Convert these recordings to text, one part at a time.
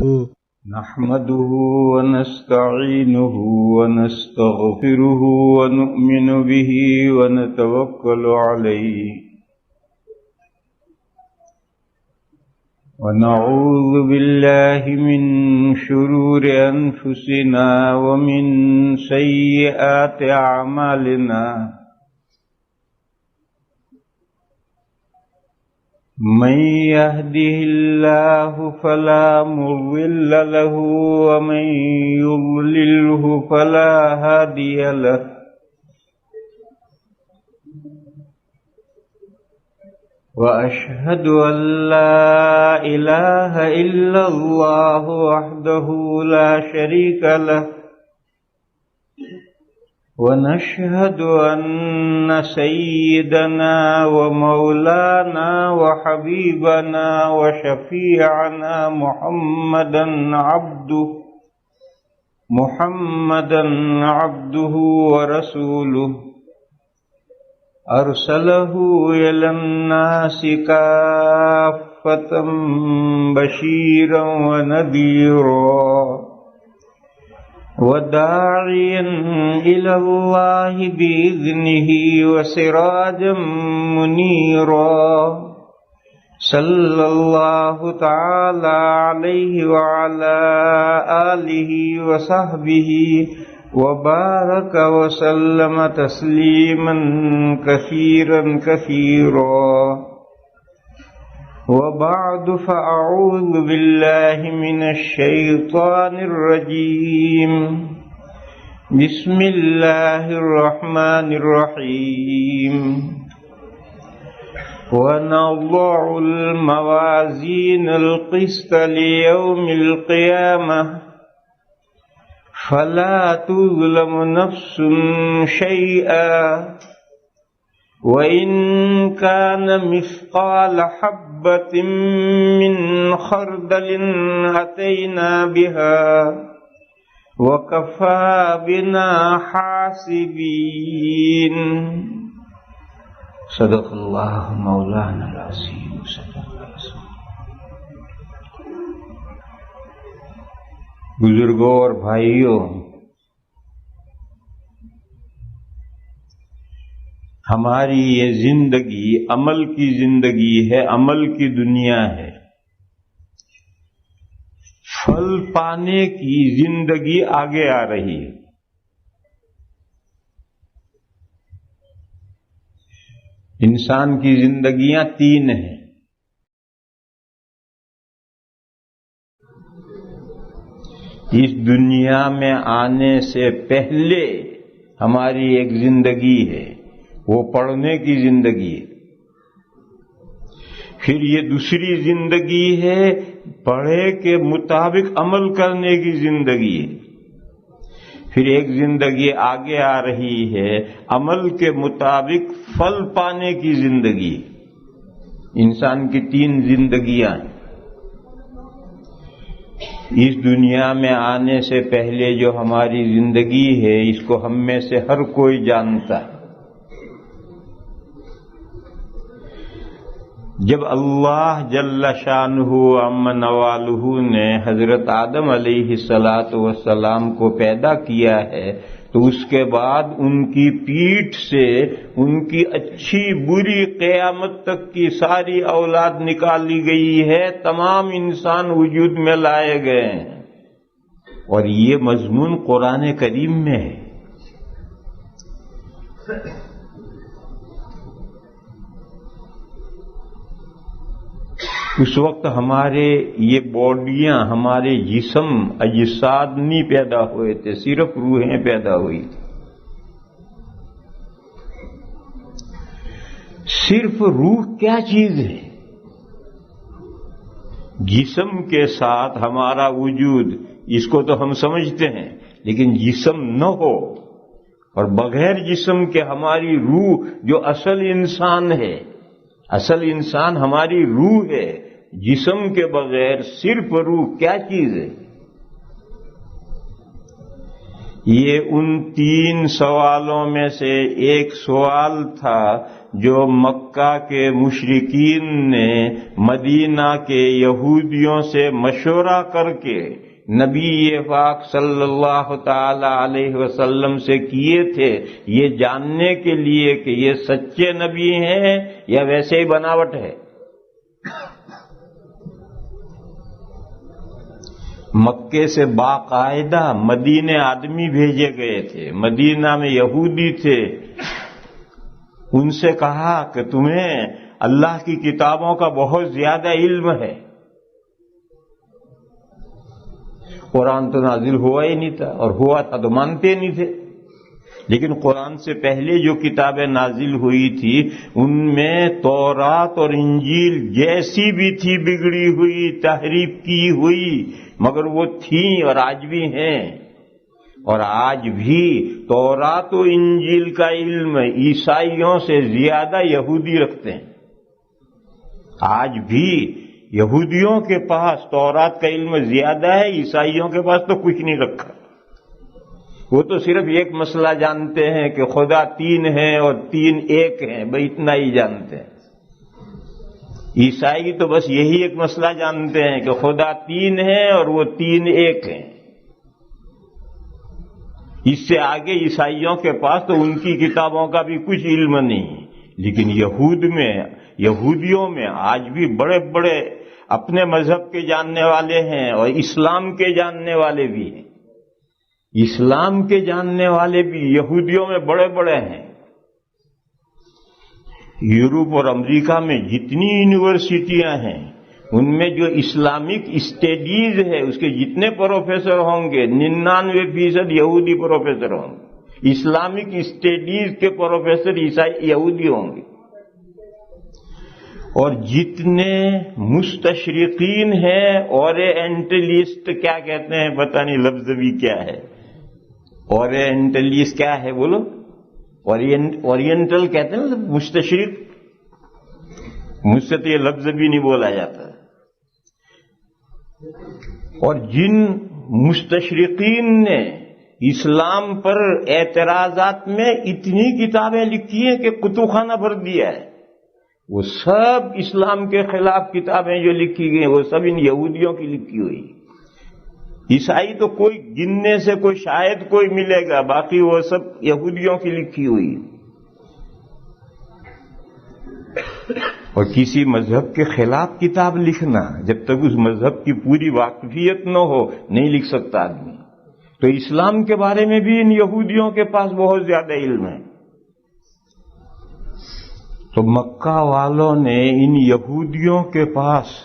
نحمده ونستعينه ونستغفره ونؤمن به ونتوكل عليه ونعوذ بالله من شرور أنفسنا ومن سيئات أعمالنا من يهده الله فلا مضل له ومن يضلله فلا هادي له وأشهد أن لا إله إلا الله وحده لا شريك له ونشهد أن سيدنا ومولانا وحبيبنا وشفيعنا محمدا عبده ورسوله أرسله إلى الناس كافة بشيرا ونذيرا وداعيا إلى الله بإذنه وسراجا منيرا صلى الله تعالى عليه وعلى آله وصحبه وبارك وسلم تسليما كثيرا كثيرا وبعد فأعوذ بالله من الشيطان الرجيم بسم الله الرحمن الرحيم ونضع الموازين القسط ليوم القيامة فلا تظلم نفس شيئا وإن كان مثقال حبة من خردل أتينا بها وكفى بنا حاسبين صدق الله مولانا العظيم. بزرگوں اور بھائیوں، ہماری یہ زندگی عمل کی زندگی ہے، عمل کی دنیا ہے. پھل پانے کی زندگی آگے آ رہی ہے. انسان کی زندگیاں تین ہیں. اس دنیا میں آنے سے پہلے ہماری ایک زندگی ہے، وہ پڑھنے کی زندگی ہے. پھر یہ دوسری زندگی ہے، پڑھے کے مطابق عمل کرنے کی زندگی ہے. پھر ایک زندگی آگے آ رہی ہے، عمل کے مطابق پھل پانے کی زندگی. انسان کی تین زندگیاں ہیں. اس دنیا میں آنے سے پہلے جو ہماری زندگی ہے، اس کو ہم میں سے ہر کوئی جانتا ہے. جب اللہ جل شانہ عم نوالہ نے حضرت آدم علیہ السلام کو پیدا کیا ہے، تو اس کے بعد ان کی پیٹھ سے ان کی اچھی بری قیامت تک کی ساری اولاد نکالی گئی ہے. تمام انسان وجود میں لائے گئے ہیں، اور یہ مضمون قرآن کریم میں ہے. اس وقت ہمارے یہ باڈیاں، ہمارے جسم اجساد نہیں پیدا ہوئے تھے، صرف روحیں پیدا ہوئی. صرف روح کیا چیز ہے؟ جسم کے ساتھ ہمارا وجود، اس کو تو ہم سمجھتے ہیں، لیکن جسم نہ ہو اور بغیر جسم کے ہماری روح جو اصل انسان ہے، اصل انسان ہماری روح ہے. جسم کے بغیر صرف روح کیا چیز ہے؟ یہ ان 3 سوالوں میں سے ایک سوال تھا جو مکہ کے مشرکین نے مدینہ کے یہودیوں سے مشورہ کر کے نبی پاک صلی اللہ تعالی علیہ وسلم سے کیے تھے، یہ جاننے کے لیے کہ یہ سچے نبی ہیں یا ویسے ہی بناوٹ ہے۔ مکے سے باقاعدہ مدینے آدمی بھیجے گئے تھے، مدینہ میں یہودی تھے، ان سے کہا کہ تمہیں اللہ کی کتابوں کا بہت زیادہ علم ہے۔ قرآن تو نازل ہوا ہی نہیں تھا، اور ہوا تھا تو مانتے نہیں تھے، لیکن قرآن سے پہلے جو کتابیں نازل ہوئی تھی ان میں تورات اور انجیل جیسی بھی تھی، بگڑی ہوئی، تحریف کی ہوئی، مگر وہ تھیں اور آج بھی ہیں۔ اور آج بھی تورات و انجیل کا علم عیسائیوں سے زیادہ یہودی رکھتے ہیں۔ آج بھی یہودیوں کے پاس تورات کا علم زیادہ ہے، عیسائیوں کے پاس تو کچھ نہیں رکھا۔ وہ تو صرف ایک مسئلہ جانتے ہیں کہ خدا 3 ہے اور 3 ایک ہیں، بھئی اتنا ہی جانتے ہیں۔ عیسائی تو بس یہی ایک مسئلہ جانتے ہیں کہ خدا 3 ہے اور وہ 3 ایک ہیں۔ اس سے آگے عیسائیوں کے پاس تو ان کی کتابوں کا بھی کچھ علم نہیں۔ لیکن یہودیوں میں آج بھی بڑے بڑے اپنے مذہب کے جاننے والے ہیں اور اسلام کے جاننے والے بھی ہیں۔ اسلام کے جاننے والے بھی یہودیوں میں بڑے بڑے ہیں۔ یورپ اور امریکہ میں جتنی یونیورسٹیاں ہیں ان میں جو اسلامک اسٹڈیز ہے اس کے جتنے پروفیسر ہوں گے 99% یہودی پروفیسر ہوں گے۔ اسلامک اسٹڈیز کے پروفیسر عیسائی یہودی ہوں گے۔ اور جتنے مستشرقین ہیں اورینٹلسٹ کیا کہتے ہیں پتہ نہیں، لفظ بھی کیا ہے اورینٹلسٹ، کیا ہے بولو؟ اورینٹل کہتے ہیں مستشرق، مجھ سے تو یہ لفظ بھی نہیں بولا جاتا۔ اور جن مستشرقین نے اسلام پر اعتراضات میں اتنی کتابیں لکھی ہیں کہ کتب خانہ بھر دیا ہے، وہ سب اسلام کے خلاف کتابیں جو لکھی گئی وہ سب ان یہودیوں کی لکھی ہوئی۔ عیسائی تو کوئی گننے سے کوئی شاید کوئی ملے گا، باقی وہ سب یہودیوں کی لکھی ہوئی۔ اور کسی مذہب کے خلاف کتاب لکھنا جب تک اس مذہب کی پوری واقفیت نہ ہو نہیں لکھ سکتا آدمی۔ تو اسلام کے بارے میں بھی ان یہودیوں کے پاس بہت زیادہ علم ہے۔ تو مکہ والوں نے ان یہودیوں کے پاس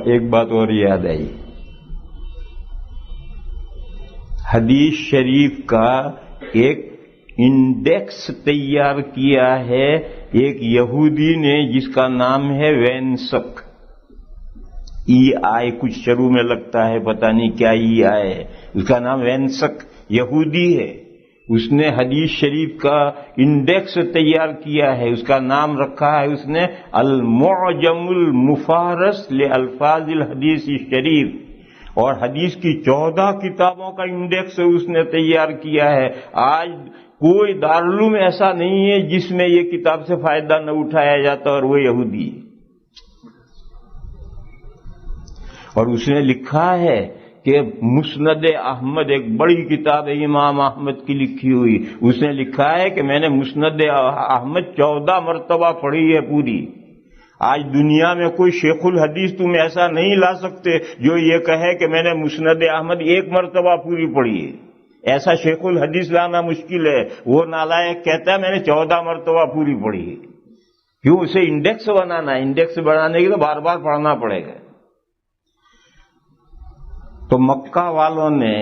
ایک بات اور یاد آئی، حدیث شریف کا ایک انڈیکس تیار کیا ہے ایک یہودی نے جس کا نام ہے وینسک، EI کچھ شروع میں لگتا ہے، پتہ نہیں کیا EI ہے، اس کا نام وینسک یہودی ہے۔ اس نے حدیث شریف کا انڈیکس تیار کیا ہے، اس کا نام رکھا ہے اس نے المعجم المفارس لالفاظ الحدیث الشریف، اور حدیث کی 14 کتابوں کا انڈیکس اس نے تیار کیا ہے۔ آج کوئی دارالعلوم ایسا نہیں ہے جس میں یہ کتاب سے فائدہ نہ اٹھایا جاتا، اور وہ یہودی ہے۔ اور اس نے لکھا ہے کہ مسند احمد ایک بڑی کتاب ہے امام احمد کی لکھی ہوئی، اس نے لکھا ہے کہ میں نے مسند احمد 14 مرتبہ پڑھی ہے پوری۔ آج دنیا میں کوئی شیخ الحدیث تم ایسا نہیں لا سکتے جو یہ کہے کہ میں نے مسند احمد 1 مرتبہ پوری پڑھی ہے۔ ایسا شیخ الحدیث لانا مشکل ہے، وہ نالائق کہتا ہے میں نے 14 مرتبہ پوری پڑھی ہے۔ کیوں؟ اسے انڈیکس بنانا ہے، انڈیکس بنانے کے لیے بار بار پڑھنا پڑے گا۔ تو مکہ والوں نے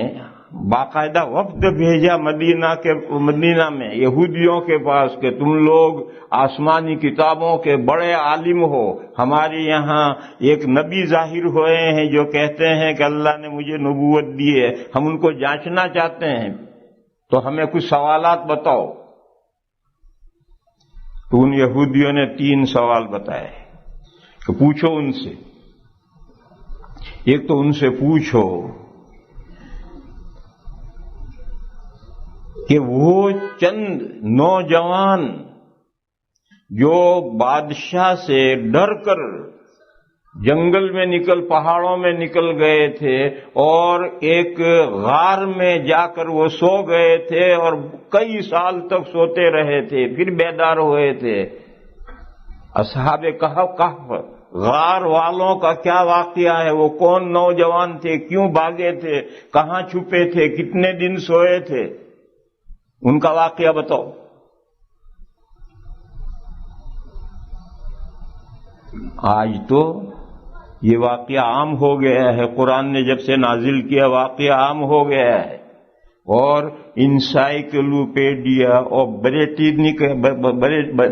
باقاعدہ وفد بھیجا مدینہ میں یہودیوں کے پاس کہ تم لوگ آسمانی کتابوں کے بڑے عالم ہو، ہمارے یہاں ایک نبی ظاہر ہوئے ہیں جو کہتے ہیں کہ اللہ نے مجھے نبوت دی ہے، ہم ان کو جانچنا چاہتے ہیں، تو ہمیں کچھ سوالات بتاؤ۔ تو ان یہودیوں نے 3 سوال بتائے کہ پوچھو ان سے۔ ایک تو ان سے پوچھو کہ وہ چند نوجوان جو بادشاہ سے ڈر کر جنگل میں پہاڑوں میں نکل گئے تھے اور ایک غار میں جا کر وہ سو گئے تھے اور کئی سال تک سوتے رہے تھے، پھر بیدار ہوئے تھے، اصحاب کہف غار والوں کا کیا واقعہ ہے؟ وہ کون نوجوان تھے؟ کیوں بھاگے تھے؟ کہاں چھپے تھے؟ کتنے دن سوئے تھے؟ ان کا واقعہ بتاؤ۔ آج تو یہ واقعہ عام ہو گیا ہے، قرآن نے جب سے نازل کیا واقعہ عام ہو گیا ہے، اور انسائکلوپیڈیا اور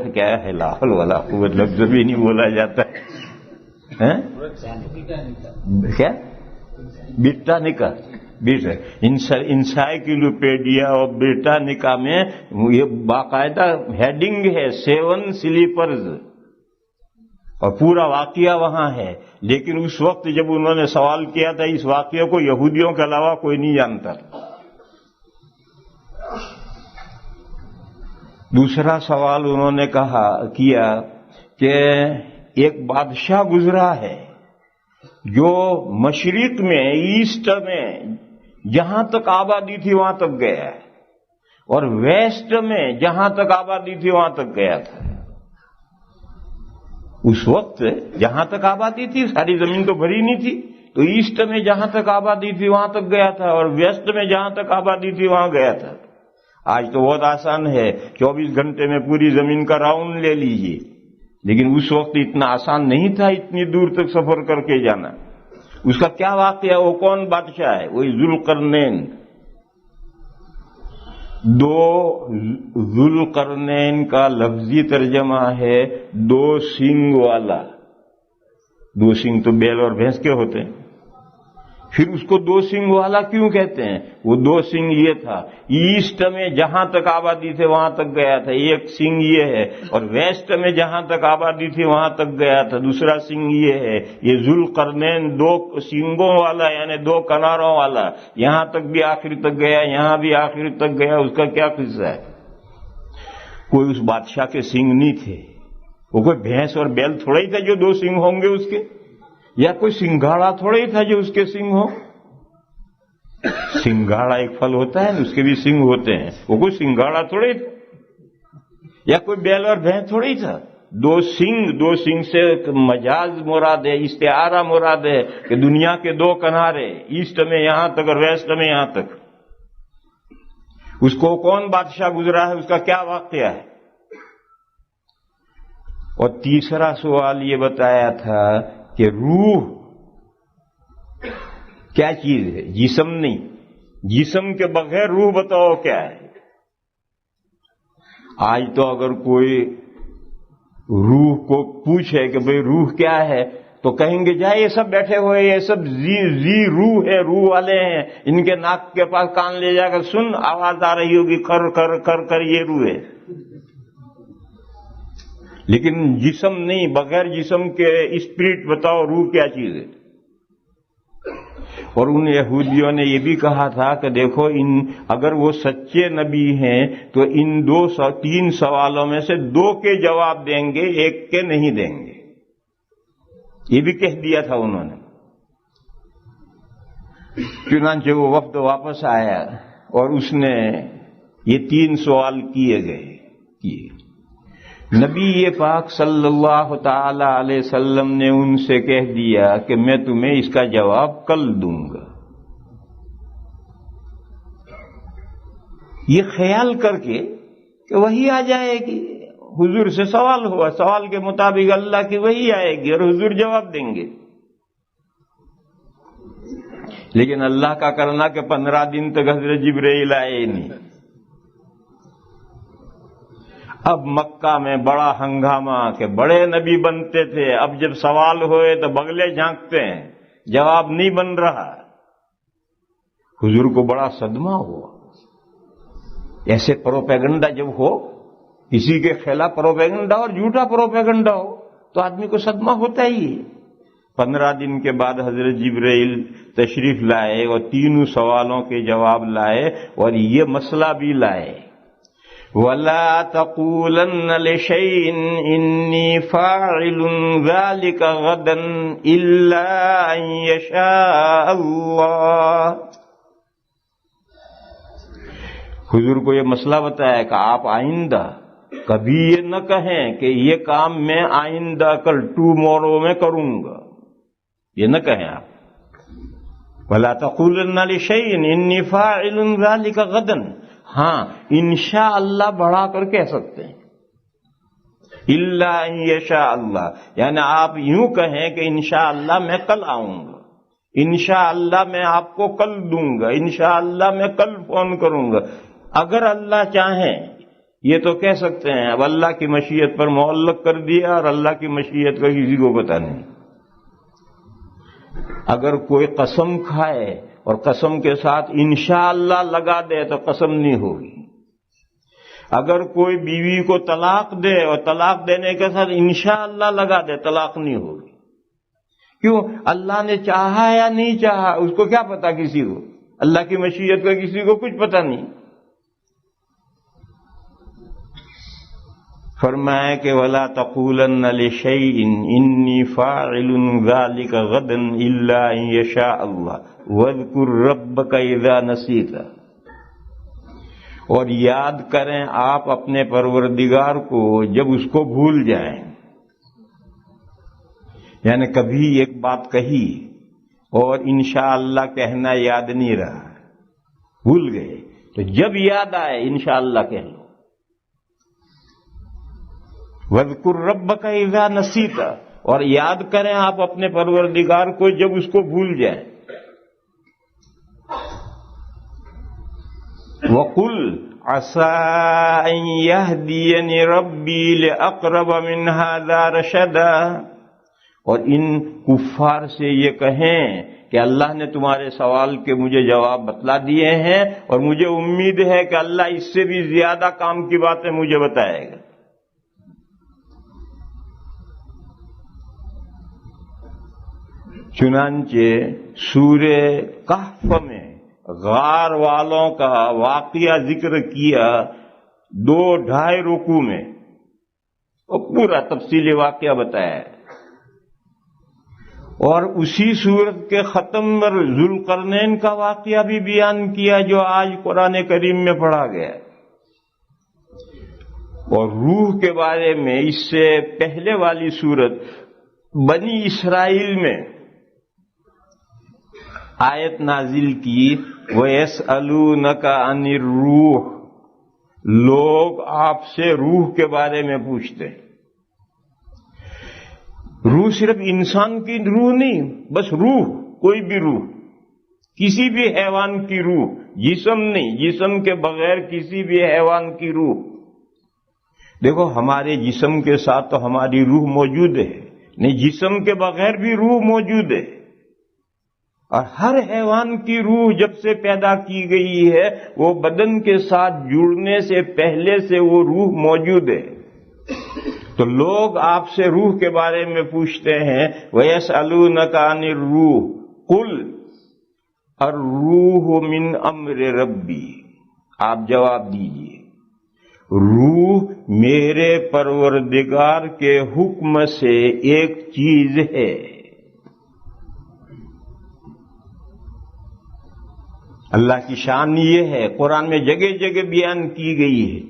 کیا ہے، لا حول ولا قوت، لفظ بھی نہیں بولا جاتا کیا، برٹانیکا انسائکلوپیڈیا اور برٹانیکا میں یہ باقاعدہ ہیڈنگ ہے 7 سلیپرز، اور پورا واقعہ وہاں ہے۔ لیکن اس وقت جب انہوں نے سوال کیا تھا اس واقعے کو یہودیوں کے علاوہ کوئی نہیں جانتا۔ دوسرا سوال انہوں نے کیا کہ ایک بادشاہ گزرا ہے جو مشرق میں، ایسٹ میں جہاں تک آبادی تھی وہاں تک گیا ہے، اور ویسٹ میں جہاں تک آبادی تھی وہاں تک گیا تھا۔ اس وقت جہاں تک آبادی تھی ساری زمین تو بھری نہیں تھی، تو ایسٹ میں جہاں تک آبادی تھی وہاں تک گیا تھا، اور ویسٹ میں جہاں تک آبادی تھی وہاں گیا تھا۔ آج تو بہت آسان ہے، 24 گھنٹے میں پوری زمین کا راؤنڈ لے لیجیے، لیکن اس وقت اتنا آسان نہیں تھا اتنی دور تک سفر کر کے جانا۔ اس کا کیا واقعہ؟ وہ کون بادشاہ ہے؟ وہی ذوالقرنین۔ ذوالقرنین کا لفظی ترجمہ ہے 2 سینگ والا۔ 2 سینگ تو بیل اور بھینس کے ہوتے ہیں، پھر اس کو 2 سینگ والا کیوں کہتے ہیں؟ وہ 2 سینگ یہ تھا، ایسٹ میں جہاں تک آبادی تھے وہاں تک گیا تھا، ایک سینگ یہ ہے، اور ویسٹ میں جہاں تک آبادی تھی وہاں تک گیا تھا، دوسرا سینگ یہ ہے۔ یہ ذوالقرنین 2 سینگوں والا، یعنی 2 کناروں والا، یہاں تک بھی آخر تک گیا، یہاں بھی آخر تک گیا۔ اس کا کیا قصہ ہے؟ کوئی اس بادشاہ کے سینگ نہیں تھے، وہ کوئی بھینس اور بیل تھوڑا ہی تھا جو 2 سینگ ہوں گے اس کے، یا کوئی سنگھاڑا تھوڑا ہی تھا جو اس کے سینگ ہو۔ سنگھاڑا ایک پھل ہوتا ہے، اس کے بھی سینگ ہوتے ہیں، وہ کوئی سنگھاڑا تھوڑا ہی تھا، یا کوئی بیل اور بھینس تھوڑا ہی تھا۔ 2 سینگ سے مجاز مراد ہے، استعارہ مراد ہے کہ دنیا کے 2 کنارے، ایسٹ میں یہاں تک اور ویسٹ میں یہاں تک۔ اس کو کون بادشاہ گزرا ہے؟ اس کا کیا واقعہ ہے؟ اور تیسرا سوال یہ بتایا تھا کہ روح کیا چیز ہے؟ جسم نہیں، جسم کے بغیر روح بتاؤ کیا ہے؟ آج تو اگر کوئی روح کو پوچھے کہ بھئی روح کیا ہے تو کہیں گے جائے یہ سب بیٹھے ہوئے یہ سب زی روح ہے، روح والے ہیں، ان کے ناک کے پاس کان لے جا کر سن، آواز آ رہی ہوگی کر کر کر کر، یہ روح ہے۔ لیکن جسم نہیں، بغیر جسم کے اسپرٹ بتاؤ روح کیا چیز ہے؟ اور ان یہودیوں نے یہ بھی کہا تھا کہ دیکھو اگر وہ سچے نبی ہیں تو ان 3 سوالوں میں سے 2 کے جواب دیں گے، 1 کے نہیں دیں گے، یہ بھی کہہ دیا تھا انہوں نے۔ چنانچہ وہ وفد واپس آیا اور اس نے یہ 3 سوال کیے۔ نبی پاک صلی اللہ تعالی علیہ وسلم نے ان سے کہہ دیا کہ میں تمہیں اس کا جواب کل دوں گا۔ یہ خیال کر کے کہ وہی آ جائے گی، حضور سے سوال ہوا، سوال کے مطابق اللہ کی وحی آئے گی اور حضور جواب دیں گے۔ لیکن اللہ کا کرنا کہ 15 دن تک حضرت جبرائیل آئے نہیں۔ اب مکہ میں بڑا ہنگامہ کہ بڑے نبی بنتے تھے، اب جب سوال ہوئے تو بغلے جھانکتے ہیں، جواب نہیں بن رہا۔ حضور کو بڑا صدمہ ہوا۔ ایسے پروپیگنڈا جب ہو، کسی کے خلاف پروپیگنڈا اور جھوٹا پروپیگنڈا ہو تو آدمی کو صدمہ ہوتا ہی ہے۔ 15 دن کے بعد حضرت جبرائیل تشریف لائے اور 3 سوالوں کے جواب لائے اور یہ مسئلہ بھی لائے. وَلَا تَقُولَنَّ لِشَيْءٍ إِنِّي فَاعِلٌ ذَلِكَ غَدًا إِلَّا أَن يَشَاءَ اللَّهُ. حضور کو یہ مسئلہ بتایا کہ آپ آئندہ کبھی یہ نہ کہیں کہ یہ کام میں آئندہ کل ٹمورو میں کروں گا، یہ نہ کہیں آپ. وَلَا تَقُولَنَّ لِشَيْءٍ إِنِّي فَاعِلٌ ذَلِكَ غَدًا. ہاں انشاءاللہ بڑھا کر کہہ سکتے ہیں. الا ان یشاء اللہ، یعنی آپ یوں کہیں کہ انشاءاللہ میں کل آؤں گا، انشاءاللہ میں آپ کو کل دوں گا، انشاءاللہ میں کل فون کروں گا. اگر اللہ چاہیں یہ تو کہہ سکتے ہیں. اب اللہ کی مشیت پر معلق کر دیا اور اللہ کی مشیت کا کسی کو پتہ نہیں. اگر کوئی قسم کھائے اور قسم کے ساتھ انشاءاللہ لگا دے تو قسم نہیں ہوگی. اگر کوئی بیوی کو طلاق دے اور طلاق دینے کے ساتھ انشاءاللہ لگا دے طلاق نہیں ہوگی. کیوں؟ اللہ نے چاہا یا نہیں چاہا اس کو کیا پتا کسی کو؟ اللہ کی مشیت کا کسی کو کچھ پتا نہیں. فرمایا کہ وَلَا تَقُولَنَّ لِشَيْءٍ إِنِّي فَاعِلٌ ذَلِكَ غَدًا إِلَّا أَن يَشَاءَ اللَّهُ وَاذْكُرْ رَبَّكَ إِذَا نَسِيتَ. اور یاد کریں آپ اپنے پروردگار کو جب اس کو بھول جائیں. یعنی کبھی ایک بات کہی اور انشاءاللہ کہنا یاد نہیں رہا، بھول گئے، تو جب یاد آئے انشاءاللہ کہہ لو. وَاذْكُرْ رَبَّكَ إِذَا نَسِيتَ، اور یاد کریں آپ اپنے پروردگار کو جب اس کو بھول جائیں. وَقُلْ عَسَىٰ أَن يَهْدِيَنِ رَبِّي لِأَقْرَبَ مِنْ هَٰذَا رَشَدًا. اور ان کفار سے یہ کہیں کہ اللہ نے تمہارے سوال کے مجھے جواب بتلا دیے ہیں اور مجھے امید ہے کہ اللہ اس سے بھی زیادہ کام کی باتیں مجھے بتائے گا. چنانچہ سورہ کہف میں غار والوں کا واقعہ ذکر کیا 2-2.5 رکوع میں، اور پورا تفصیلی واقعہ بتایا. اور اسی سورت کے ختم پر ذوالقرنین کا واقعہ بھی بیان کیا جو آج قرآن کریم میں پڑھا گیا. اور روح کے بارے میں اس سے پہلے والی سورت بنی اسرائیل میں آیت نازل کی وَيَسْأَلُونَكَ عَنِ الرُّوحِ. لوگ آپ سے روح کے بارے میں پوچھتے ہیں. روح صرف انسان کی روح نہیں، بس روح، کوئی بھی روح، کسی بھی حیوان کی روح، جسم نہیں، جسم کے بغیر کسی بھی حیوان کی روح. دیکھو ہمارے جسم کے ساتھ تو ہماری روح موجود ہے، نہیں جسم کے بغیر بھی روح موجود ہے. اور ہر حیوان کی روح جب سے پیدا کی گئی ہے وہ بدن کے ساتھ جڑنے سے پہلے سے وہ روح موجود ہے. تو لوگ آپ سے روح کے بارے میں پوچھتے ہیں وَيَسْأَلُونَكَ عَنِ الرُّوحِ قُلْ الرُّوحُ مِنْ أَمْرِ رَبِّي. آپ جواب دیجئے روح میرے پروردگار کے حکم سے ایک چیز ہے. اللہ کی شان یہ ہے، قرآن میں جگہ جگہ بیان کی گئی ہے.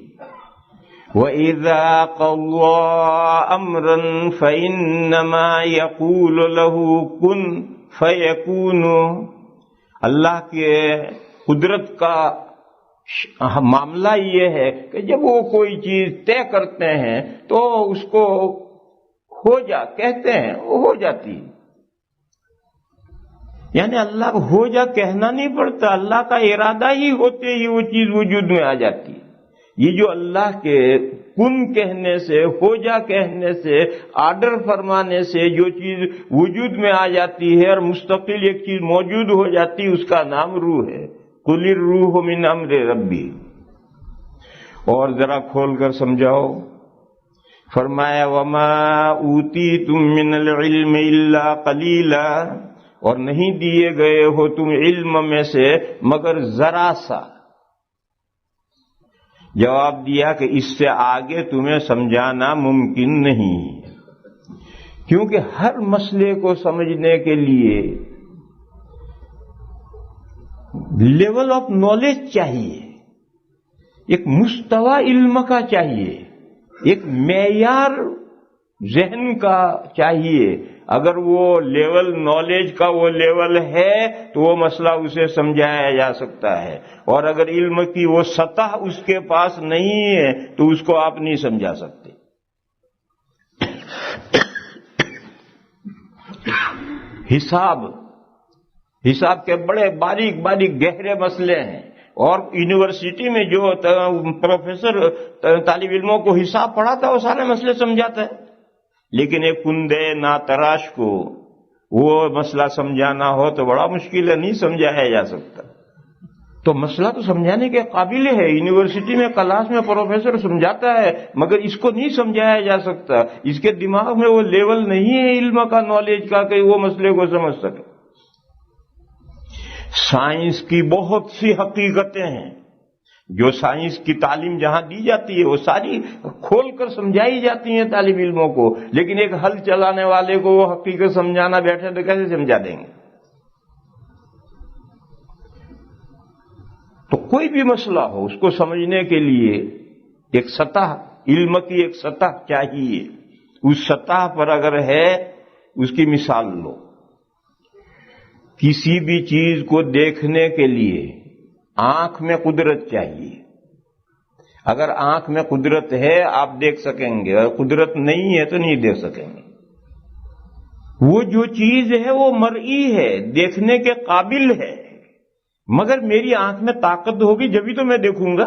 وَإِذَا قَضَىٰ أَمْرًا فَإِنَّمَا يَقُولُ لَهُ كُن فَيَكُونُ. اللہ کے قدرت کا معاملہ یہ ہے کہ جب وہ کوئی چیز طے کرتے ہیں تو اس کو ہو جا کہتے ہیں، وہ ہو جاتی ہے. یعنی اللہ کو ہو جا کہنا نہیں پڑتا، اللہ کا ارادہ ہی ہوتے ہی وہ چیز وجود میں آ جاتی ہے. یہ جو اللہ کے کن کہنے سے، ہو جا کہنے سے، آرڈر فرمانے سے جو چیز وجود میں آ جاتی ہے اور مستقل ایک چیز موجود ہو جاتی ہے، اس کا نام روح ہے. قُلِ الرُّوحُ مِنْ أَمْرِ رَبِّي. اور ذرا کھول کر سمجھاؤ فرمایا وما اوتیتم من العلم الا قلیلا، اور نہیں دیے گئے ہو تم علم میں سے مگر ذرا سا۔ جواب دیا کہ اس سے آگے تمہیں سمجھانا ممکن نہیں، کیونکہ ہر مسئلے کو سمجھنے کے لیے لیول آف نالج چاہیے، ایک مستوی علم کا چاہیے، ایک معیار ذہن کا چاہیے۔ اگر وہ لیول نالج کا وہ لیول ہے تو وہ مسئلہ اسے سمجھایا جا سکتا ہے، اور اگر علم کی وہ سطح اس کے پاس نہیں ہے تو اس کو آپ نہیں سمجھا سکتے۔ حساب کے بڑے باریک باریک گہرے مسئلے ہیں، اور یونیورسٹی میں جو پروفیسر طالب علموں کو حساب پڑھاتا ہے وہ سارے مسئلے سمجھاتا ہے، لیکن ایک کندے نا تراش کو وہ مسئلہ سمجھانا ہو تو بڑا مشکل ہے، نہیں سمجھایا جا سکتا۔ تو مسئلہ تو سمجھانے کے قابل ہے، یونیورسٹی میں کلاس میں پروفیسر سمجھاتا ہے مگر اس کو نہیں سمجھایا جا سکتا، اس کے دماغ میں وہ لیول نہیں ہے علم کا، نالج کا، کہ وہ مسئلے کو سمجھ سکے۔ سائنس کی بہت سی حقیقتیں ہیں، جو سائنس کی تعلیم جہاں دی جاتی ہے وہ ساری کھول کر سمجھائی جاتی ہیں طالب علموں کو، لیکن ایک ہل چلانے والے کو وہ حقیقت سمجھانا بیٹھے تو کیسے سمجھا دیں گے؟ تو کوئی بھی مسئلہ ہو اس کو سمجھنے کے لیے ایک سطح، علم کی ایک سطح چاہیے۔ اس سطح پر اگر ہے، اس کی مثال لو، کسی بھی چیز کو دیکھنے کے لیے آنکھ میں قدرت چاہیے۔ اگر آنکھ میں قدرت ہے آپ دیکھ سکیں گے، اور قدرت نہیں ہے تو نہیں دیکھ سکیں گے۔ وہ جو چیز ہے وہ مرئی ہے، دیکھنے کے قابل ہے، مگر میری آنکھ میں طاقت ہوگی جبھی تو میں دیکھوں گا۔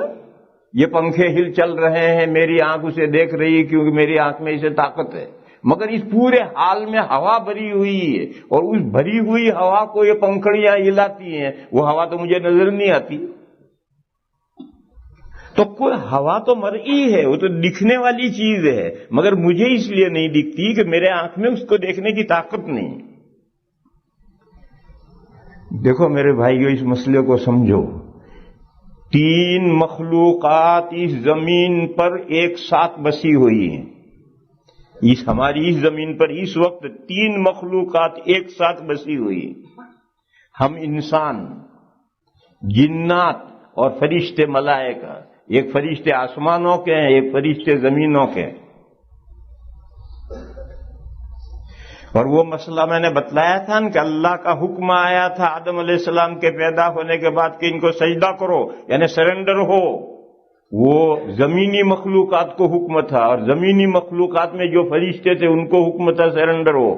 یہ پنکھے ہل چل رہے ہیں، میری آنکھ اسے دیکھ رہی ہے کیونکہ میری آنکھ میں اسے طاقت ہے، مگر اس پورے حال میں ہوا بھری ہوئی ہے، اور اس بھری ہوئی ہوا کو یہ پنکھڑیاں ہلاتی ہیں، وہ ہوا تو مجھے نظر نہیں آتی۔ تو کوئی ہوا تو مرئی ہے، وہ تو دکھنے والی چیز ہے، مگر مجھے اس لیے نہیں دکھتی کہ میرے آنکھ میں اس کو دیکھنے کی طاقت نہیں۔ دیکھو میرے بھائیو، اس مسئلے کو سمجھو۔ 3 مخلوقات اس زمین پر ایک ساتھ بسی ہوئی ہیں۔ ہماری اس زمین پر اس وقت 3 مخلوقات ایک ساتھ بسی ہوئی ہیں۔ ہم انسان، جنات اور فرشتے ملائکہ، ایک فرشتے آسمانوں کے ہیں، ایک فرشتے زمینوں کے ہیں۔ اور وہ مسئلہ میں نے بتلایا تھا کہ اللہ کا حکم آیا تھا آدم علیہ السلام کے پیدا ہونے کے بعد کہ ان کو سجدہ کرو، یعنی سرنڈر ہو۔ وہ زمینی مخلوقات کو حکم تھا، اور زمینی مخلوقات میں جو فرشتے تھے ان کو حکم تھا سرنڈر ہو۔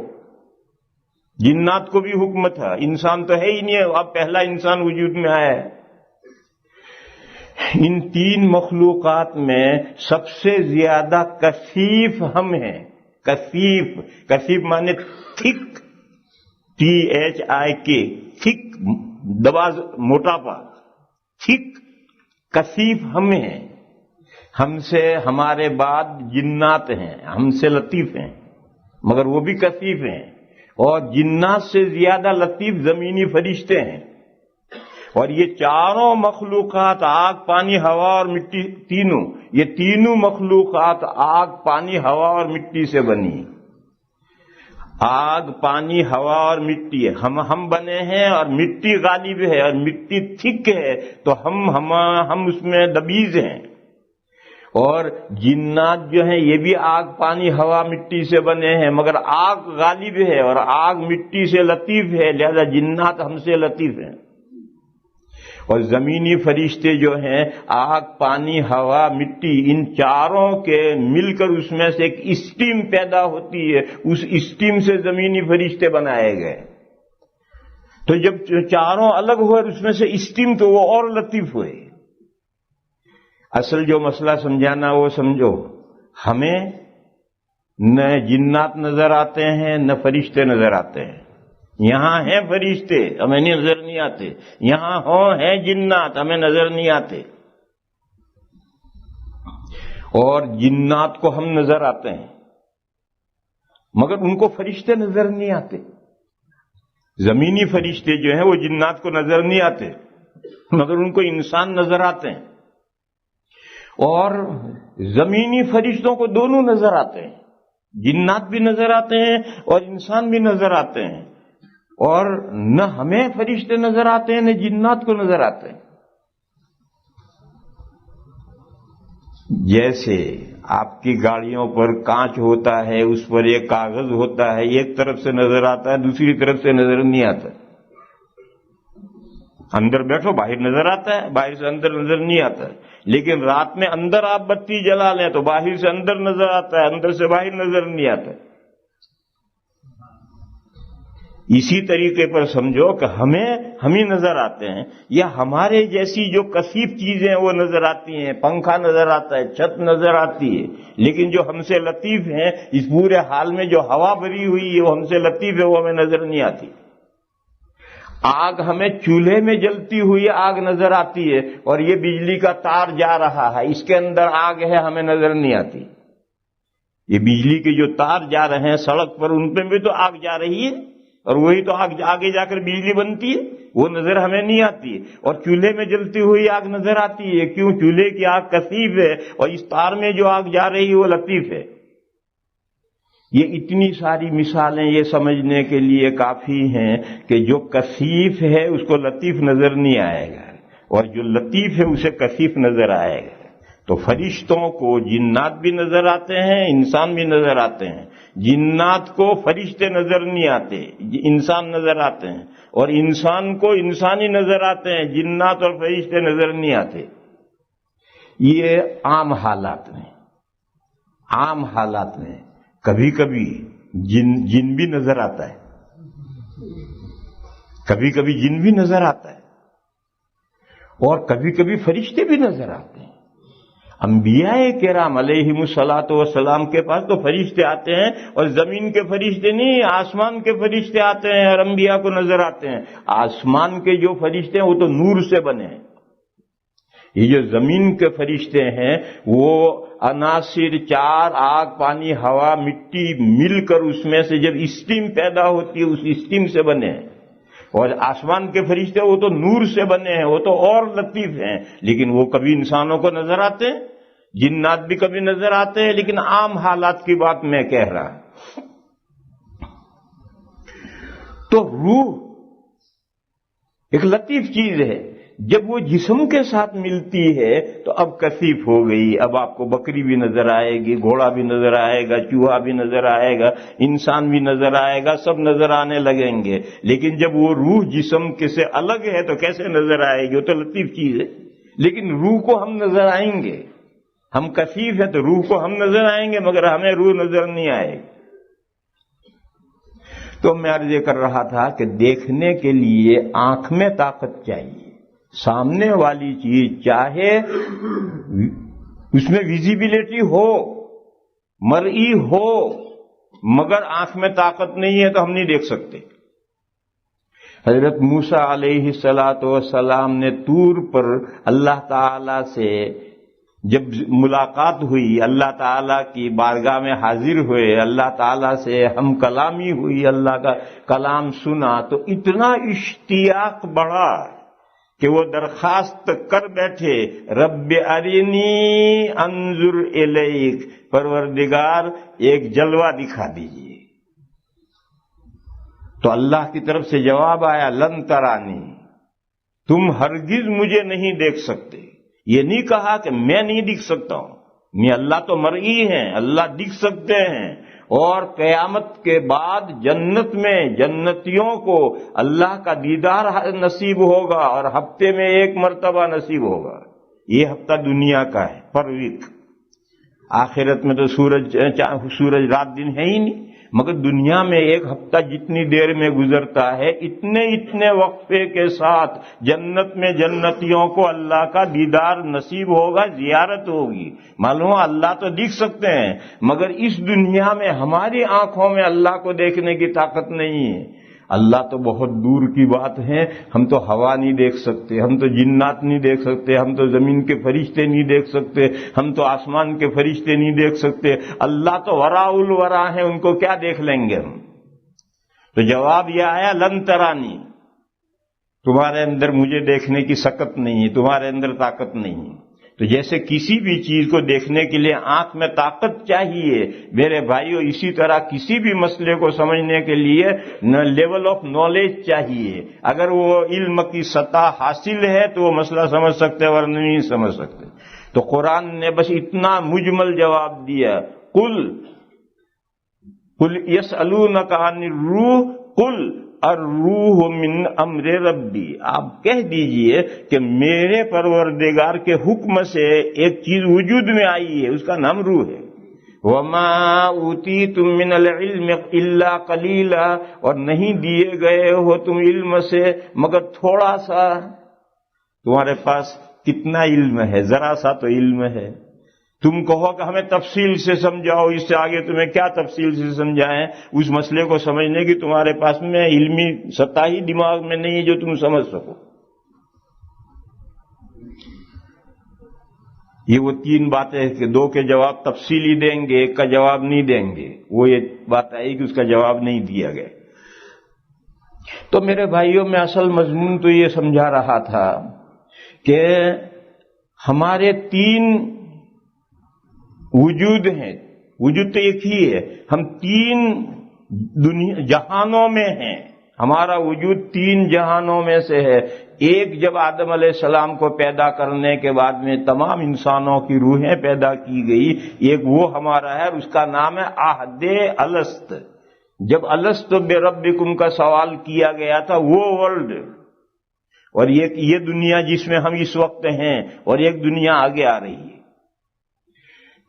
جنات کو بھی حکم تھا، انسان تو ہے ہی نہیں، اب پہلا انسان وجود میں آیا ہے۔ ان 3 مخلوقات میں سب سے زیادہ کثیف ہم ہیں۔ کثیف مانے تھک، THIK، تھک دباز، موٹاپا، تھک، کثیف ہم ہیں۔ ہم سے ہمارے بعد جنات ہیں، ہم سے لطیف ہیں، مگر وہ بھی کثیف ہیں، اور جنات سے زیادہ لطیف زمینی فرشتے ہیں۔ اور یہ چاروں مخلوقات، آگ، پانی، ہوا اور مٹی، یہ تینوں مخلوقات آگ، پانی، ہوا اور مٹی سے بنی۔ آگ، پانی، ہوا اور مٹی، ہم بنے ہیں، اور مٹی غالب ہے، اور مٹی تھک ہے تو ہم اس میں دبیز ہیں۔ اور جنات جو ہیں یہ بھی آگ، پانی، ہوا، مٹی سے بنے ہیں، مگر آگ غالب ہے اور آگ مٹی سے لطیف ہے، لہذا جنات ہم سے لطیف ہیں۔ اور زمینی فرشتے جو ہیں، آگ، پانی، ہوا، مٹی، ان چاروں کے مل کر اس میں سے ایک اسٹیم پیدا ہوتی ہے، اس اسٹیم سے زمینی فرشتے بنائے گئے۔ تو جب چاروں الگ ہوئے اس میں سے اسٹیم تو وہ اور لطیف ہوئے۔ اصل جو مسئلہ سمجھانا وہ سمجھو، ہمیں نہ جنات نظر آتے ہیں نہ فرشتے نظر آتے ہیں۔ یہاں ہیں فرشتے، ہمیں نظر نہیں آتے، یہاں ہیں جنات، ہمیں نظر نہیں آتے۔ اور جنات کو ہم نظر آتے ہیں مگر ان کو فرشتے نظر نہیں آتے. زمینی فرشتے جو ہیں وہ جنات کو نظر نہیں آتے مگر ان کو انسان نظر آتے ہیں. اور زمینی فرشتوں کو دونوں نظر آتے ہیں، جنات بھی نظر آتے ہیں اور انسان بھی نظر آتے ہیں. اور نہ ہمیں فرشتے نظر آتے ہیں نہ جنات کو نظر آتے ہیں. جیسے آپ کی گاڑیوں پر کانچ ہوتا ہے، اس پر ایک کاغذ ہوتا ہے، ایک طرف سے نظر آتا ہے دوسری طرف سے نظر نہیں آتا. اندر بیٹھو باہر نظر آتا ہے، باہر سے اندر نظر نہیں آتا ہے. لیکن رات میں اندر آپ بتی جلا لیں تو باہر سے اندر نظر آتا ہے، اندر سے باہر نظر نہیں آتا ہے. اسی طریقے پر سمجھو کہ ہم ہی نظر آتے ہیں، یا ہمارے جیسی جو کثیف چیزیں وہ نظر آتی ہیں، پنکھا نظر آتا ہے، چھت نظر آتی ہے. لیکن جو ہم سے لطیف ہیں، اس پورے حال میں جو ہوا بھری ہوئی ہے وہ ہم سے لطیف ہے، وہ ہمیں نظر نہیں آتی. آگ ہمیں چولہے میں جلتی ہوئی آگ نظر آتی ہے، اور یہ بجلی کا تار جا رہا ہے، اس کے اندر آگ ہے، ہمیں نظر نہیں آتی. یہ بجلی کے جو تار جا رہے ہیں سڑک پر، ان پہ بھی تو آگ جا رہی ہے، اور وہی تو آگے جا کر بجلی بنتی ہے، وہ نظر ہمیں نہیں آتی. اور چولہے میں جلتی ہوئی آگ نظر آتی ہے، کیوں؟ چولہے کی آگ کثیف ہے اور اس تار میں جو آگ جا رہی ہے وہ لطیف ہے. یہ اتنی ساری مثالیں یہ سمجھنے کے لیے کافی ہیں کہ جو کثیف ہے اس کو لطیف نظر نہیں آئے گا، اور جو لطیف ہے اسے کثیف نظر آئے گا. تو فرشتوں کو جنات بھی نظر آتے ہیں، انسان بھی نظر آتے ہیں. جنات کو فرشتے نظر نہیں آتے، انسان نظر آتے ہیں، اور انسان کو انسانی نظر آتے ہیں، جنات اور فرشتے نظر نہیں آتے. یہ عام حالات میں کبھی کبھی جن بھی نظر آتا ہے، کبھی کبھی جن بھی نظر آتا ہے، اور کبھی کبھی فرشتے بھی نظر آتے ہیں. انبیاء کرام علیہم الصلاۃ والسلام کے پاس تو فرشتے آتے ہیں، اور زمین کے فرشتے نہیں، آسمان کے فرشتے آتے ہیں اور انبیاء کو نظر آتے ہیں. آسمان کے جو فرشتے ہیں وہ تو نور سے بنے ہیں. یہ جو زمین کے فرشتے ہیں وہ عناصر 4 آگ پانی ہوا مٹی مل کر اس میں سے جب اسٹیم پیدا ہوتی ہے اس اسٹیم سے بنے ہیں. اور آسمان کے فرشتے وہ تو نور سے بنے ہیں، وہ تو اور لطیف ہیں، لیکن وہ کبھی انسانوں کو نظر آتے ہیں، جنات بھی کبھی نظر آتے ہیں، لیکن عام حالات کی بات میں کہہ رہا ہوں. تو روح ایک لطیف چیز ہے، جب وہ جسم کے ساتھ ملتی ہے تو اب کثیف ہو گئی. اب آپ کو بکری بھی نظر آئے گی، گھوڑا بھی نظر آئے گا، چوہا بھی نظر آئے گا، انسان بھی نظر آئے گا، سب نظر آنے لگیں گے. لیکن جب وہ روح جسم کے سے الگ ہے تو کیسے نظر آئے گی؟ وہ تو لطیف چیز ہے. لیکن روح کو ہم نظر آئیں گے. ہم کثیف ہیں تو روح کو ہم نظر آئیں گے مگر ہمیں روح نظر نہیں آئے گی. تو میں عرض کر رہا تھا کہ دیکھنے کے لیے آنکھ میں طاقت چاہیے. سامنے والی چیز چاہے اس میں ویزیبلٹی ہو، مرئی ہو، مگر آنکھ میں طاقت نہیں ہے تو ہم نہیں دیکھ سکتے. حضرت موسیٰ علیہ السلام نے طور پر اللہ تعالی سے جب ملاقات ہوئی، اللہ تعالیٰ کی بارگاہ میں حاضر ہوئے، اللہ تعالیٰ سے ہم کلامی ہوئی، اللہ کا کلام سنا تو اتنا اشتیاق بڑھا کہ وہ درخواست کر بیٹھے، رب ارنی انظر الیک، پروردگار ایک جلوہ دکھا دیجیے. تو اللہ کی طرف سے جواب آیا، لن ترانی، تم ہرگز مجھے نہیں دیکھ سکتے. یہ نہیں کہا کہ میں نہیں دکھ سکتا ہوں، میں اللہ تو مرئی ہیں، اللہ دکھ سکتے ہیں. اور قیامت کے بعد جنت میں جنتیوں کو اللہ کا دیدار نصیب ہوگا، اور ہفتے میں 1 مرتبہ نصیب ہوگا. یہ ہفتہ دنیا کا ہے پر ویک. آخرت میں تو سورج رات دن ہے ہی نہیں، مگر دنیا میں 1 ہفتہ جتنی دیر میں گزرتا ہے اتنے وقفے کے ساتھ جنت میں جنتیوں کو اللہ کا دیدار نصیب ہوگا، زیارت ہوگی. معلوم اللہ تو دیکھ سکتے ہیں مگر اس دنیا میں ہماری آنکھوں میں اللہ کو دیکھنے کی طاقت نہیں ہے. اللہ تو بہت دور کی بات ہے، ہم تو ہوا نہیں دیکھ سکتے، ہم تو جنات نہیں دیکھ سکتے، ہم تو زمین کے فرشتے نہیں دیکھ سکتے، ہم تو آسمان کے فرشتے نہیں دیکھ سکتے، اللہ تو وراء الورا ہیں، ان کو کیا دیکھ لیں گے ہم؟ تو جواب یہ آیا لن ترانی، تمہارے اندر مجھے دیکھنے کی سکت نہیں ہے، تمہارے اندر طاقت نہیں ہے۔ تو جیسے کسی بھی چیز کو دیکھنے کے لیے آنکھ میں طاقت چاہیے، میرے بھائیوں اسی طرح کسی بھی مسئلے کو سمجھنے کے لیے لیول آف نالج چاہیے۔ اگر وہ علم کی سطح حاصل ہے تو وہ مسئلہ سمجھ سکتے ورنہ نہیں سمجھ سکتے۔ تو قرآن نے بس اتنا مجمل جواب دیا، قل یسألونک عن الروح قل الروح من امر ربی، آپ کہہ دیجئے کہ میرے پروردگار کے حکم سے ایک چیز وجود میں آئی ہے، اس کا نام روح ہے۔ وما اوتیتم من العلم الا قلیلا، اور نہیں دیے گئے ہو تم علم سے مگر تھوڑا سا۔ تمہارے پاس کتنا علم ہے؟ ذرا سا تو علم ہے۔ تم کہو کہ ہمیں تفصیل سے سمجھاؤ، اس سے آگے تمہیں کیا تفصیل سے سمجھائیں؟ اس مسئلے کو سمجھنے کی تمہارے پاس میں علمی سطح ہی دماغ میں نہیں ہے جو تم سمجھ سکو۔ یہ وہ تین باتیں کہ دو کے جواب تفصیلی دیں گے، ایک کا جواب نہیں دیں گے، وہ یہ بات آئی کہ اس کا جواب نہیں دیا گیا۔ تو میرے بھائیوں میں اصل مضمون تو یہ سمجھا رہا تھا کہ ہمارے تین وجود ہیں، وجود تو ایک ہی ہے، ہم تین جہانوں میں ہیں، ہمارا وجود تین جہانوں میں سے ہے۔ ایک جب آدم علیہ السلام کو پیدا کرنے کے بعد میں تمام انسانوں کی روحیں پیدا کی گئی، ایک وہ ہمارا ہے اور اس کا نام ہے عہد الست۔ جب الست بربکم کا سوال کیا گیا تھا وہ ورلڈ، اور یہ دنیا جس میں ہم اس وقت ہیں، اور ایک دنیا آگے آ رہی ہے۔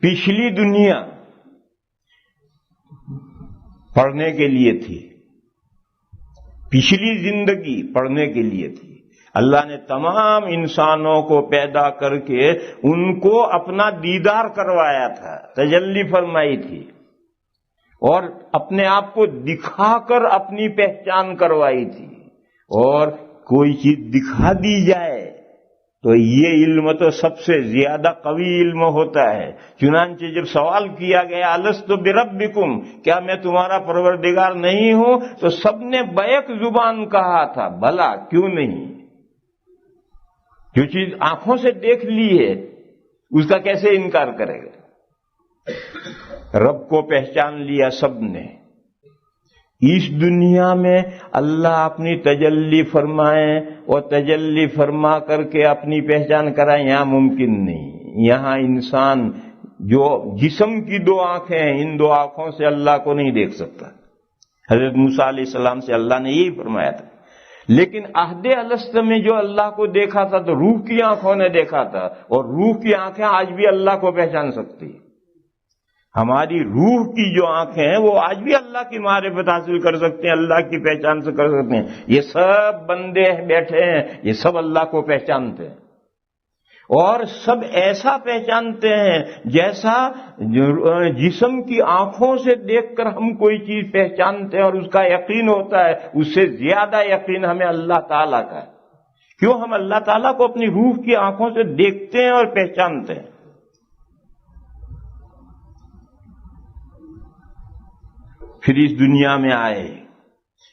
پچھلی دنیا پڑھنے کے لیے تھی، پچھلی زندگی پڑھنے کے لیے تھی۔ اللہ نے تمام انسانوں کو پیدا کر کے ان کو اپنا دیدار کروایا تھا، تجلی فرمائی تھی، اور اپنے آپ کو دکھا کر اپنی پہچان کروائی تھی۔ اور کوئی چیز دکھا دی جائے تو یہ علم تو سب سے زیادہ قوی علم ہوتا ہے۔ چنانچہ جب سوال کیا گیا الست بربکم، کیا میں تمہارا پروردگار نہیں ہوں، تو سب نے بیک زبان کہا تھا بھلا کیوں نہیں۔ جو چیز آنکھوں سے دیکھ لی ہے اس کا کیسے انکار کرے گا؟ رب کو پہچان لیا سب نے۔ اس دنیا میں اللہ اپنی تجلی فرمائے اور تجلی فرما کر کے اپنی پہچان کرائے، یہاں ممکن نہیں۔ یہاں انسان جو جسم کی دو آنکھیں ہیں، ان دو آنکھوں سے اللہ کو نہیں دیکھ سکتا۔ حضرت موسیٰ علیہ السلام سے اللہ نے یہی فرمایا تھا۔ لیکن عہد الست میں جو اللہ کو دیکھا تھا تو روح کی آنکھوں نے دیکھا تھا، اور روح کی آنکھیں آج بھی اللہ کو پہچان سکتی ہیں۔ ہماری روح کی جو آنکھیں ہیں وہ آج بھی اللہ کی معرفت حاصل کر سکتے ہیں، اللہ کی پہچان سے کر سکتے ہیں۔ یہ سب بندے بیٹھے ہیں، یہ سب اللہ کو پہچانتے ہیں، اور سب ایسا پہچانتے ہیں جیسا جسم کی آنکھوں سے دیکھ کر ہم کوئی چیز پہچانتے ہیں اور اس کا یقین ہوتا ہے، اس سے زیادہ یقین ہمیں اللہ تعالیٰ کا ہے۔ کیوں؟ ہم اللہ تعالیٰ کو اپنی روح کی آنکھوں سے دیکھتے ہیں اور پہچانتے ہیں۔ پھر اس دنیا میں آئے،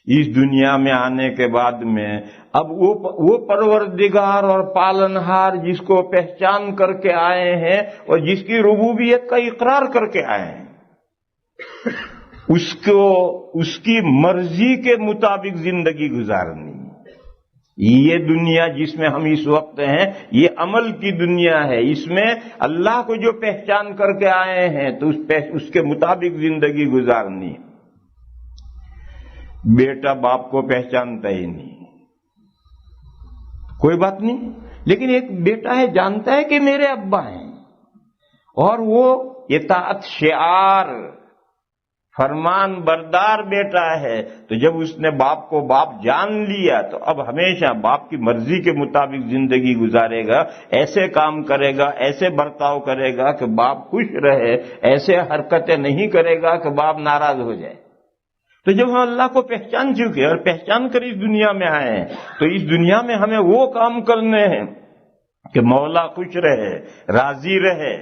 اس دنیا میں آنے کے بعد میں اب وہ پروردگار اور پالنہار جس کو پہچان کر کے آئے ہیں اور جس کی ربوبیت کا اقرار کر کے آئے ہیں، اس کی مرضی کے مطابق زندگی گزارنی۔ یہ دنیا جس میں ہم اس وقت ہیں یہ عمل کی دنیا ہے، اس میں اللہ کو جو پہچان کر کے آئے ہیں تو اس کے مطابق زندگی گزارنی۔ بیٹا باپ کو پہچانتا ہی نہیں، کوئی بات نہیں، لیکن ایک بیٹا ہے جانتا ہے کہ میرے ابا ہیں، اور وہ اطاعت شعار فرمان بردار بیٹا ہے۔ تو جب اس نے باپ کو باپ جان لیا تو اب ہمیشہ باپ کی مرضی کے مطابق زندگی گزارے گا، ایسے کام کرے گا، ایسے برتاؤ کرے گا کہ باپ خوش رہے، ایسے حرکتیں نہیں کرے گا کہ باپ ناراض ہو جائے۔ تو جب ہم اللہ کو پہچان چکے اور پہچان کر اس دنیا میں آئے ہیں تو اس دنیا میں ہمیں وہ کام کرنے ہیں کہ مولا خوش رہے، راضی رہے.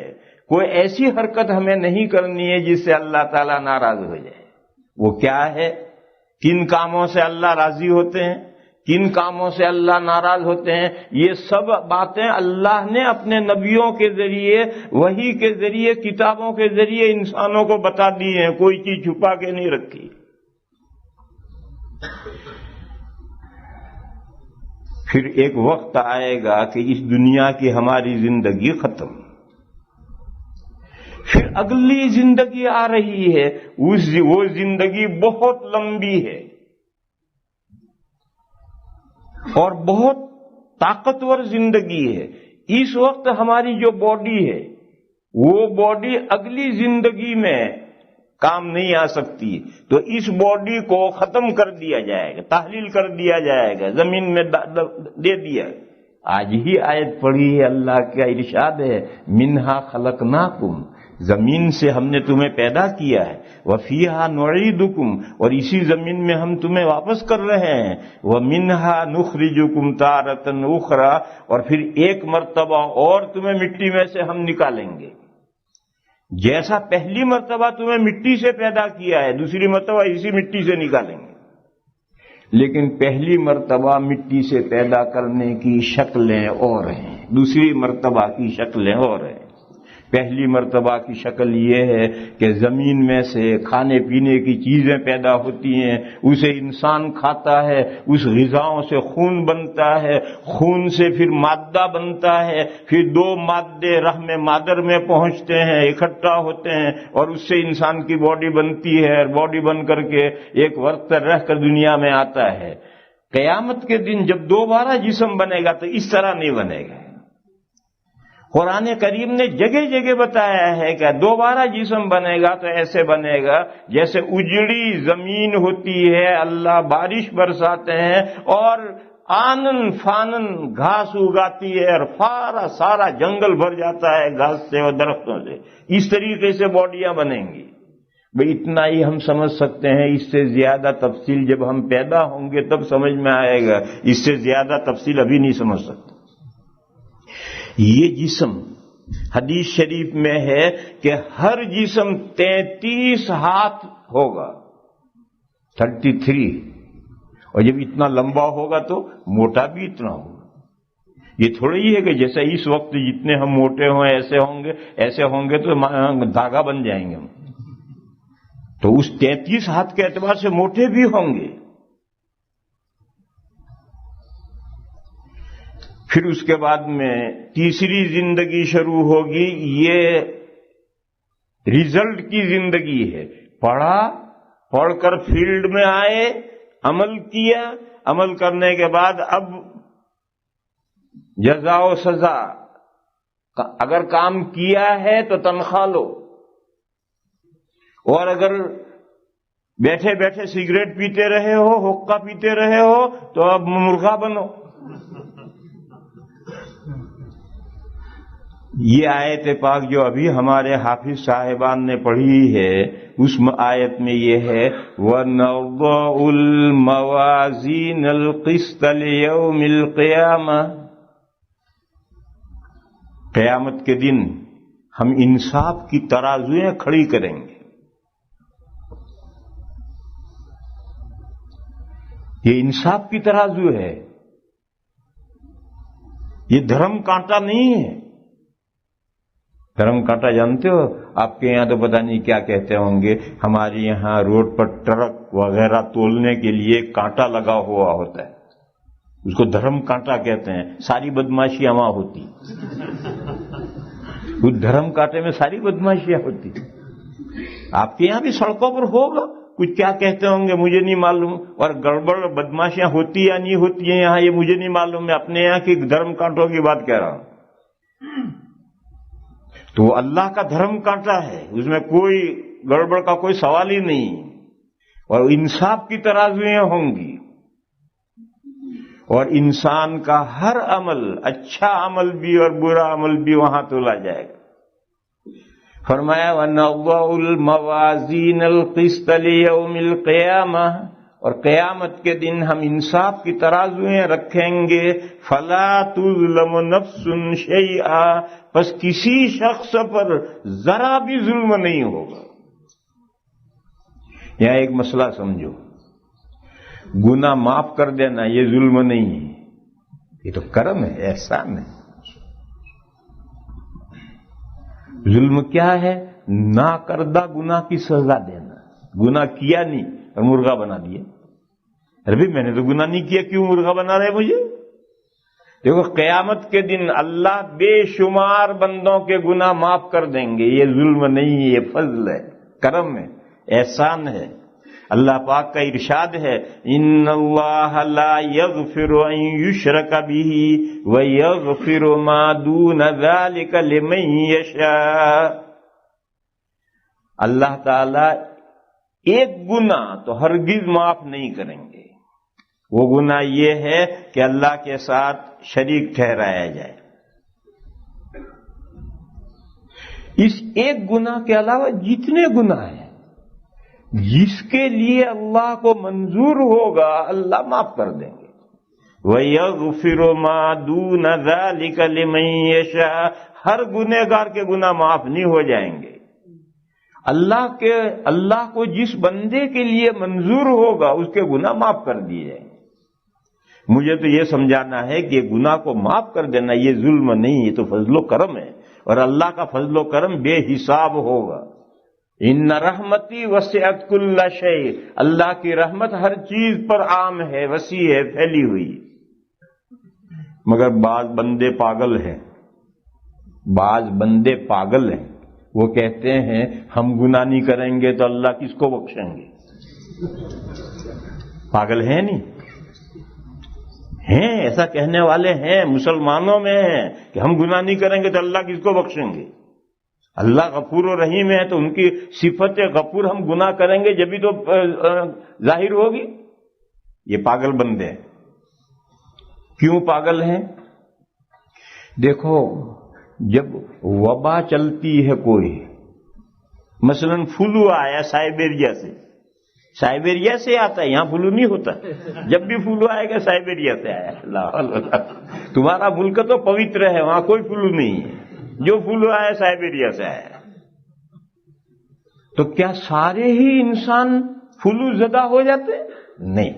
کوئی ایسی حرکت ہمیں نہیں کرنی ہے جس سے اللہ تعالیٰ ناراض ہو جائے. وہ کیا ہے؟ کن کاموں سے اللہ راضی ہوتے ہیں، کن کاموں سے اللہ ناراض ہوتے ہیں، یہ سب باتیں اللہ نے اپنے نبیوں کے ذریعے، وحی کے ذریعے، کتابوں کے ذریعے انسانوں کو بتا دی ہیں. کوئی چیز چھپا کے نہیں رکھی. پھر ایک وقت آئے گا کہ اس دنیا کی ہماری زندگی ختم، پھر اگلی زندگی آ رہی ہے. وہ زندگی بہت لمبی ہے اور بہت طاقتور زندگی ہے. اس وقت ہماری جو باڈی ہے وہ باڈی اگلی زندگی میں کام نہیں آ سکتی، تو اس باڈی کو ختم کر دیا جائے گا، تحلیل کر دیا جائے گا، زمین میں دے دیا. آج ہی آیت پڑھی ہے، اللہ کا ارشاد ہے منہا خلقناکم، زمین سے ہم نے تمہیں پیدا کیا ہے، وفیہا نعیدکم، اور اسی زمین میں ہم تمہیں واپس کر رہے ہیں، ومنہا نخرجکم تارۃ اخری، اور پھر ایک مرتبہ اور تمہیں مٹی میں سے ہم نکالیں گے. جیسا پہلی مرتبہ تمہیں مٹی سے پیدا کیا ہے، دوسری مرتبہ اسی مٹی سے نکالیں گے. لیکن پہلی مرتبہ مٹی سے پیدا کرنے کی شکلیں اور ہیں، دوسری مرتبہ کی شکلیں اور ہیں. پہلی مرتبہ کی شکل یہ ہے کہ زمین میں سے کھانے پینے کی چیزیں پیدا ہوتی ہیں، اسے انسان کھاتا ہے، اس غذاؤں سے خون بنتا ہے، خون سے پھر مادہ بنتا ہے، پھر دو مادے رحم مادر میں پہنچتے ہیں، اکٹھا ہوتے ہیں، اور اس سے انسان کی باڈی بنتی ہے، اور باڈی بن کر کے ایک وقت رہ کر دنیا میں آتا ہے. قیامت کے دن جب دوبارہ جسم بنے گا تو اس طرح نہیں بنے گا. قرآن کریم نے جگہ جگہ بتایا ہے کہ دوبارہ جسم بنے گا تو ایسے بنے گا جیسے اجڑی زمین ہوتی ہے، اللہ بارش برساتے ہیں اور آنن فانن گھاس اگاتی ہے اور سارا جنگل بھر جاتا ہے گھاس سے اور درختوں سے. اس طریقے سے باڈیاں بنیں گی. بھئی اتنا ہی ہم سمجھ سکتے ہیں، اس سے زیادہ تفصیل جب ہم پیدا ہوں گے تب سمجھ میں آئے گا، اس سے زیادہ تفصیل ابھی نہیں سمجھ سکتے. یہ جسم حدیث شریف میں ہے کہ ہر جسم 33 ہاتھ ہوگا، 33، اور جب اتنا لمبا ہوگا تو موٹا بھی اتنا ہوگا. یہ تھوڑا ہی ہے کہ جیسے اس وقت جتنے ہم موٹے ہوں ایسے ہوں گے تو دھاگا بن جائیں گے ہم. تو اس 33 ہاتھ کے اعتبار سے موٹے بھی ہوں گے. پھر اس کے بعد میں تیسری زندگی شروع ہوگی. یہ ریزلٹ کی زندگی ہے. پڑھ کر فیلڈ میں آئے، عمل کیا، عمل کرنے کے بعد اب جزا و سزا. اگر کام کیا ہے تو تنخواہ لو، اور اگر بیٹھے بیٹھے سگریٹ پیتے رہے ہو، حقہ پیتے رہے ہو تو اب مرغا بنو. یہ آیت پاک جو ابھی ہمارے حافظ صاحبان نے پڑھی ہے، اس آیت میں یہ ہے وَنَضَعُ الْمَوَازِينَ الْقِسْطَ لِيَوْمِ الْقِيَامَةِ، قیامت کے دن ہم انصاف کی ترازویں کھڑی کریں گے. یہ انصاف کی ترازو ہے، یہ دھرم کانٹا نہیں ہے. دھرم کانٹا جانتے ہو؟ آپ کے یہاں تو پتہ نہیں کیا کہتے ہوں گے، ہمارے یہاں روڈ پر ٹرک وغیرہ تولنے کے لیے کانٹا لگا ہوا ہوتا ہے، اس کو دھرم کانٹا کہتے ہیں. ساری بدماشیاں وہاں ہوتی، اس دھرم کانٹے میں ساری بدماشیاں ہوتی. آپ کے یہاں بھی سڑکوں پر ہوگا، کچھ کیا کہتے ہوں گے مجھے نہیں معلوم، اور گڑبڑ بدماشیاں ہوتی یا نہیں ہوتی ہیں یہاں یہ مجھے نہیں معلوم. میں اپنے یہاں کی دھرم کانٹوں کی بات کہہ رہا ہوں. تو وہ اللہ کا دھرم کانٹا ہے، اس میں کوئی گڑبڑ کا کوئی سوال ہی نہیں، اور انصاف کی ترازویں ہوں گی، اور انسان کا ہر عمل، اچھا عمل بھی اور برا عمل بھی وہاں تولا جائے گا. فرمایا وَنَضَعُ الْمَوَازِينَ الْقِسْطَ لِيَوْمِ الْقِيَامَةِ، اور قیامت کے دن ہم انصاف کی ترازویں رکھیں گے، فَلَا تُظْلَمُ نَفْسٌ شَيْئًا، پس کسی شخص پر ذرا بھی ظلم نہیں ہوگا۔ یہاں ایک مسئلہ سمجھو، گناہ معاف کر دینا یہ ظلم نہیں ہے، یہ تو کرم ہے، احسان ہے۔ ظلم کیا ہے؟ نہ کردہ گناہ کی سزا دینا، گناہ کیا نہیں اور مرغا بنا دیا۔ ارے میں نے تو گناہ نہیں کیا، کیوں مرغا بنا رہے مجھے؟ دیکھو قیامت کے دن اللہ بے شمار بندوں کے گناہ معاف کر دیں گے، یہ ظلم نہیں ہے، یہ فضل ہے، کرم ہے، احسان ہے۔ اللہ پاک کا ارشاد ہے ان اللہ لا یغفر ان یشرک بہ ویغفر ما دون ذلک لمن یشاء، اللہ تعالی ایک گناہ تو ہرگز معاف نہیں کریں گے، وہ گناہ یہ ہے کہ اللہ کے ساتھ شریک ٹھہرایا جائے۔ اس ایک گناہ کے علاوہ جتنے گناہ ہیں جس کے لیے اللہ کو منظور ہوگا اللہ معاف کر دیں گے۔ وَيَغْفِرُ مَا دُونَ ذَلِكَ لِمَن يَشَاءُ، ہر گنہگار کے گناہ معاف نہیں ہو جائیں گے۔ اللہ کو جس بندے کے لیے منظور ہوگا اس کے گناہ معاف کر دیے جائیں گے۔ مجھے تو یہ سمجھانا ہے کہ گناہ کو معاف کر دینا یہ ظلم نہیں، یہ تو فضل و کرم ہے، اور اللہ کا فضل و کرم بے حساب ہوگا۔ ان رحمتی وسعت کل شیء، اللہ کی رحمت ہر چیز پر عام ہے، وسیع ہے، پھیلی ہوئی۔ مگر بعض بندے پاگل ہیں، وہ کہتے ہیں ہم گناہ نہیں کریں گے تو اللہ کس کو بخشیں گے؟ پاگل ہیں نہیں ہیں، ایسا کہنے والے ہیں، مسلمانوں میں ہیں کہ ہم گناہ نہیں کریں گے تو اللہ کس کو بخشیں گے؟ اللہ غفور و رحیم ہے تو ان کی صفت غفور ہم گناہ کریں گے جبھی تو ظاہر ہوگی۔ یہ پاگل بندے ہیں۔ کیوں پاگل ہیں؟ دیکھو جب وبا چلتی ہے کوئی، مثلا فلو آیا سائبیریا سے آتا ہے، یہاں فلو نہیں ہوتا، جب بھی فلو آئے گا سائبیریا سے آیا۔ اللہ، تمہارا ملک تو پوتر ہے، وہاں کوئی فلو نہیں ہے، جو فلو آیا سائبیریا سے آیا۔ تو کیا سارے ہی انسان فلو زدہ ہو جاتے؟ نہیں،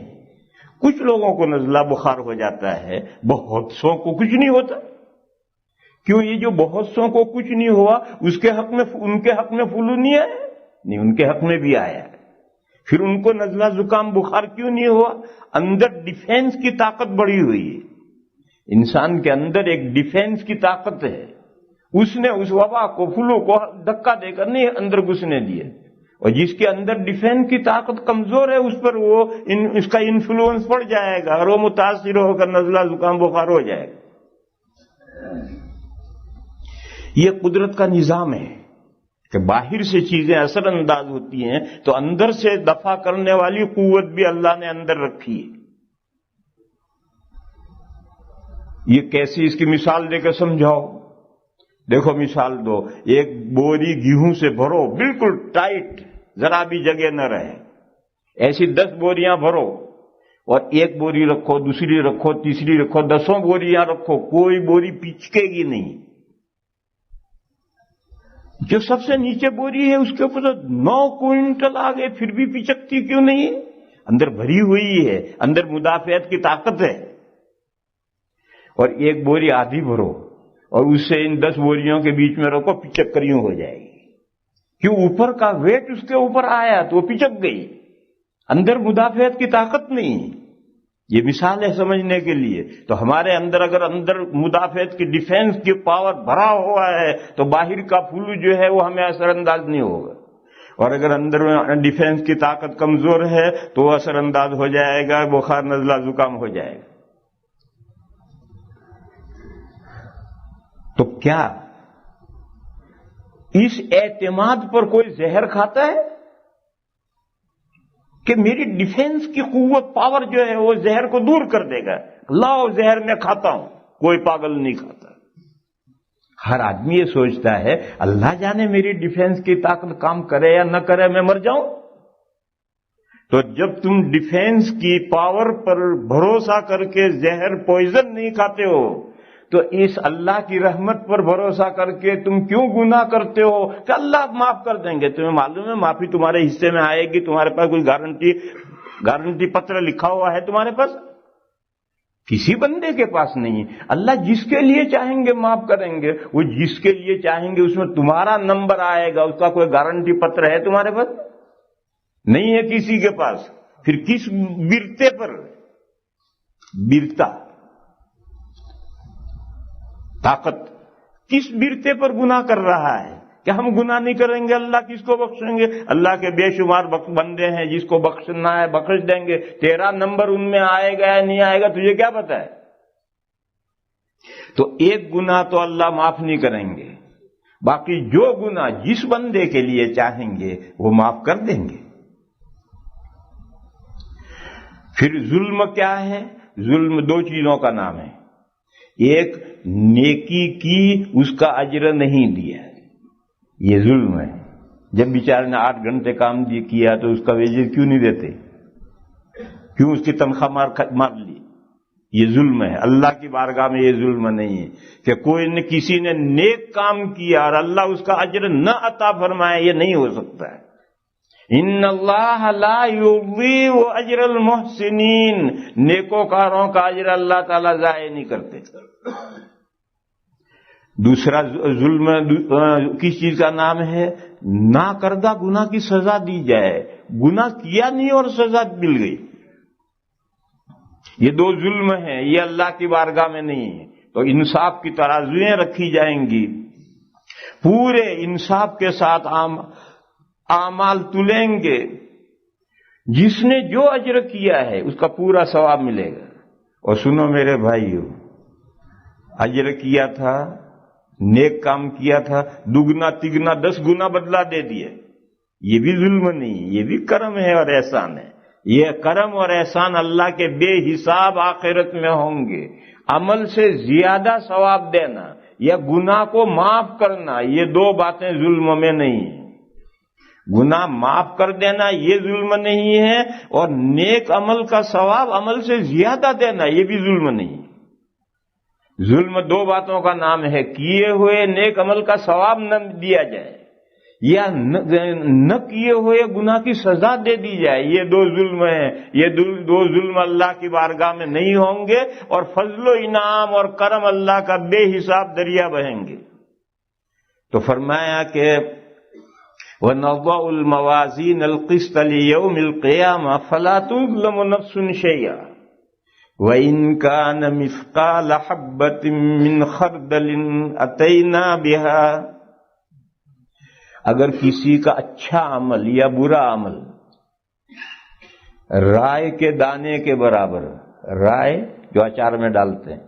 کچھ لوگوں کو نزلہ بخار ہو جاتا ہے، بہت سو کو کچھ نہیں ہوتا۔ کیوں؟ یہ جو بہت سو کو کچھ نہیں ہوا ان کے حق میں فلو نہیں آیا؟ نہیں، ان کے حق میں بھی آیا۔ پھر ان کو نزلہ زکام بخار کیوں نہیں ہوا؟ اندر ڈیفینس کی طاقت بڑھی ہوئی ہے، انسان کے اندر ایک ڈیفینس کی طاقت ہے، اس نے اس وبا کو فلو کو دھکا دے کر نہیں اندر گھسنے دیا، اور جس کے اندر ڈیفینس کی طاقت کمزور ہے اس پر اس کا انفلوئنس پڑ جائے گا اور وہ متاثر ہو کر نزلہ زکام بخار ہو جائے گا۔ یہ قدرت کا نظام ہے کہ باہر سے چیزیں اثر انداز ہوتی ہیں تو اندر سے دفع کرنے والی قوت بھی اللہ نے اندر رکھی ہے۔ یہ کیسی، اس کی مثال دے کے سمجھاؤ۔ دیکھو مثال دو، ایک بوری گیہوں سے بھرو بالکل ٹائٹ، ذرا بھی جگہ نہ رہے، ایسی 10 بوریاں بھرو، اور ایک بوری رکھو، دوسری رکھو، تیسری رکھو، 10 بوریاں رکھو، کوئی بوری پچکے گی نہیں۔ جو سب سے نیچے بوری ہے اس کے اوپر 9 کوئنٹل آ گئے پھر بھی پچکتی کیوں نہیں ہے؟ اندر بھری ہوئی ہے، اندر مدافعت کی طاقت ہے۔ اور ایک بوری آدھی بھرو اور اس سے ان 10 بوریوں کے بیچ میں رکھو، پچک کر یوں ہو جائے گی۔ کیوں؟ اوپر کا ویٹ اس کے اوپر آیا تو وہ پچک گئی، اندر مدافعت کی طاقت نہیں۔ یہ مثال ہے سمجھنے کے لیے۔ تو ہمارے اندر اگر مدافعت کی ڈیفینس کی پاور بھرا ہوا ہے تو باہر کا فلو جو ہے وہ ہمیں اثر انداز نہیں ہوگا، اور اگر اندر ڈیفینس کی طاقت کمزور ہے تو وہ اثر انداز ہو جائے گا، بخار نزلہ زکام ہو جائے گا۔ تو کیا اس اعتماد پر کوئی زہر کھاتا ہے کہ میری ڈیفینس کی قوت پاور جو ہے وہ زہر کو دور کر دے گا؟ لاؤ زہر میں کھاتا ہوں، کوئی پاگل نہیں کھاتا۔ ہر آدمی یہ سوچتا ہے اللہ جانے میری ڈیفینس کی طاقت کام کرے یا نہ کرے، میں مر جاؤں۔ تو جب تم ڈیفینس کی پاور پر بھروسہ کر کے زہر پوائزن نہیں کھاتے ہو تو اس اللہ کی رحمت پر بھروسہ کر کے تم کیوں گناہ کرتے ہو کہ اللہ معاف کر دیں گے؟ تمہیں معلوم ہے معافی تمہارے حصے میں آئے گی؟ تمہارے پاس کوئی گارنٹی پتر لکھا ہوا ہے تمہارے پاس؟ کسی بندے کے پاس نہیں۔ اللہ جس کے لیے چاہیں گے معاف کریں گے، وہ جس کے لیے چاہیں گے اس میں تمہارا نمبر آئے گا، اس کا کوئی گارنٹی پتر ہے تمہارے پاس؟ نہیں ہے کسی کے پاس۔ پھر کس برتے پر برتا طاقت کس برتے پر گناہ کر رہا ہے کہ ہم گناہ نہیں کریں گے، اللہ کس کو بخشیں گے؟ اللہ کے بے شمار بندے ہیں، جس کو بخشنا ہے بخش دیں گے، تیرا نمبر ان میں آئے گا یا نہیں آئے گا تجھے کیا پتا ہے؟ تو ایک گناہ تو اللہ معاف نہیں کریں گے، باقی جو گناہ جس بندے کے لیے چاہیں گے وہ معاف کر دیں گے۔ پھر ظلم کیا ہے؟ ظلم دو چیزوں کا نام ہے، ایک نیکی کی اس کا اجر نہیں دیا، یہ ظلم ہے۔ جب بیچارے نے 8 گھنٹے کام کیا تو اس کا ویجز کیوں نہیں دیتے؟ کیوں اس کی تنخواہ مار لی؟ یہ ظلم ہے۔ اللہ کی بارگاہ میں یہ ظلم نہیں ہے کہ کوئی نے کسی نے نیک کام کیا اور اللہ اس کا اجر نہ عطا فرمائے، یہ نہیں ہو سکتا ہے۔ ان اللہ لا یضیع اجر المحسنین، نیکوکاروں کا اجر اللہ تعالیٰ ضائع نہیں کرتے۔ دوسرا ظلم کس چیز کا نام ہے؟ نہ کردہ گناہ کی سزا دی جائے، گناہ کیا نہیں اور سزا مل گئی، یہ دو ظلم ہیں، یہ اللہ کی بارگاہ میں نہیں ہے۔ تو انصاف کی ترازویں رکھی جائیں گی، پورے انصاف کے ساتھ اعمال تلیں گے، جس نے جو اجر کیا ہے اس کا پورا ثواب ملے گا۔ اور سنو میرے بھائیو، اجر کیا تھا، نیک کام کیا تھا، دگنا تگنا 10 گنا بدلہ دے دیا، یہ بھی ظلم نہیں، یہ بھی کرم ہے اور احسان ہے۔ یہ کرم اور احسان اللہ کے بے حساب آخرت میں ہوں گے۔ عمل سے زیادہ ثواب دینا یا گناہ کو معاف کرنا، یہ دو باتیں ظلم میں نہیں ہیں۔ گناہ معاف کر دینا یہ ظلم نہیں ہے، اور نیک عمل کا ثواب عمل سے زیادہ دینا یہ بھی ظلم نہیں ہے۔ ظلم دو باتوں کا نام ہے، کیے ہوئے نیک عمل کا ثواب نہ دیا جائے یا نہ کیے ہوئے گناہ کی سزا دے دی جائے، یہ دو ظلم ہیں۔ یہ دو ظلم اللہ کی بارگاہ میں نہیں ہوں گے، اور فضل و انعام اور کرم اللہ کا بے حساب دریا بہیں گے۔ تو فرمایا کہ وَنَضَعُ الْمَوَازِينَ الْقِسْطَ لِيَوْمِ الْقِيَامَةِ فَلَا تُظْلَمُ نَفْسٌ شَيْئًا وَإِنْ كَانَ مِثْقَالَ حَبَّةٍ مِّنْ خَرْدَلٍ أَتَيْنَا بِهَا، اگر کسی کا اچھا عمل یا برا عمل رائے کے دانے کے برابر، رائے جو اچار میں ڈالتے ہیں،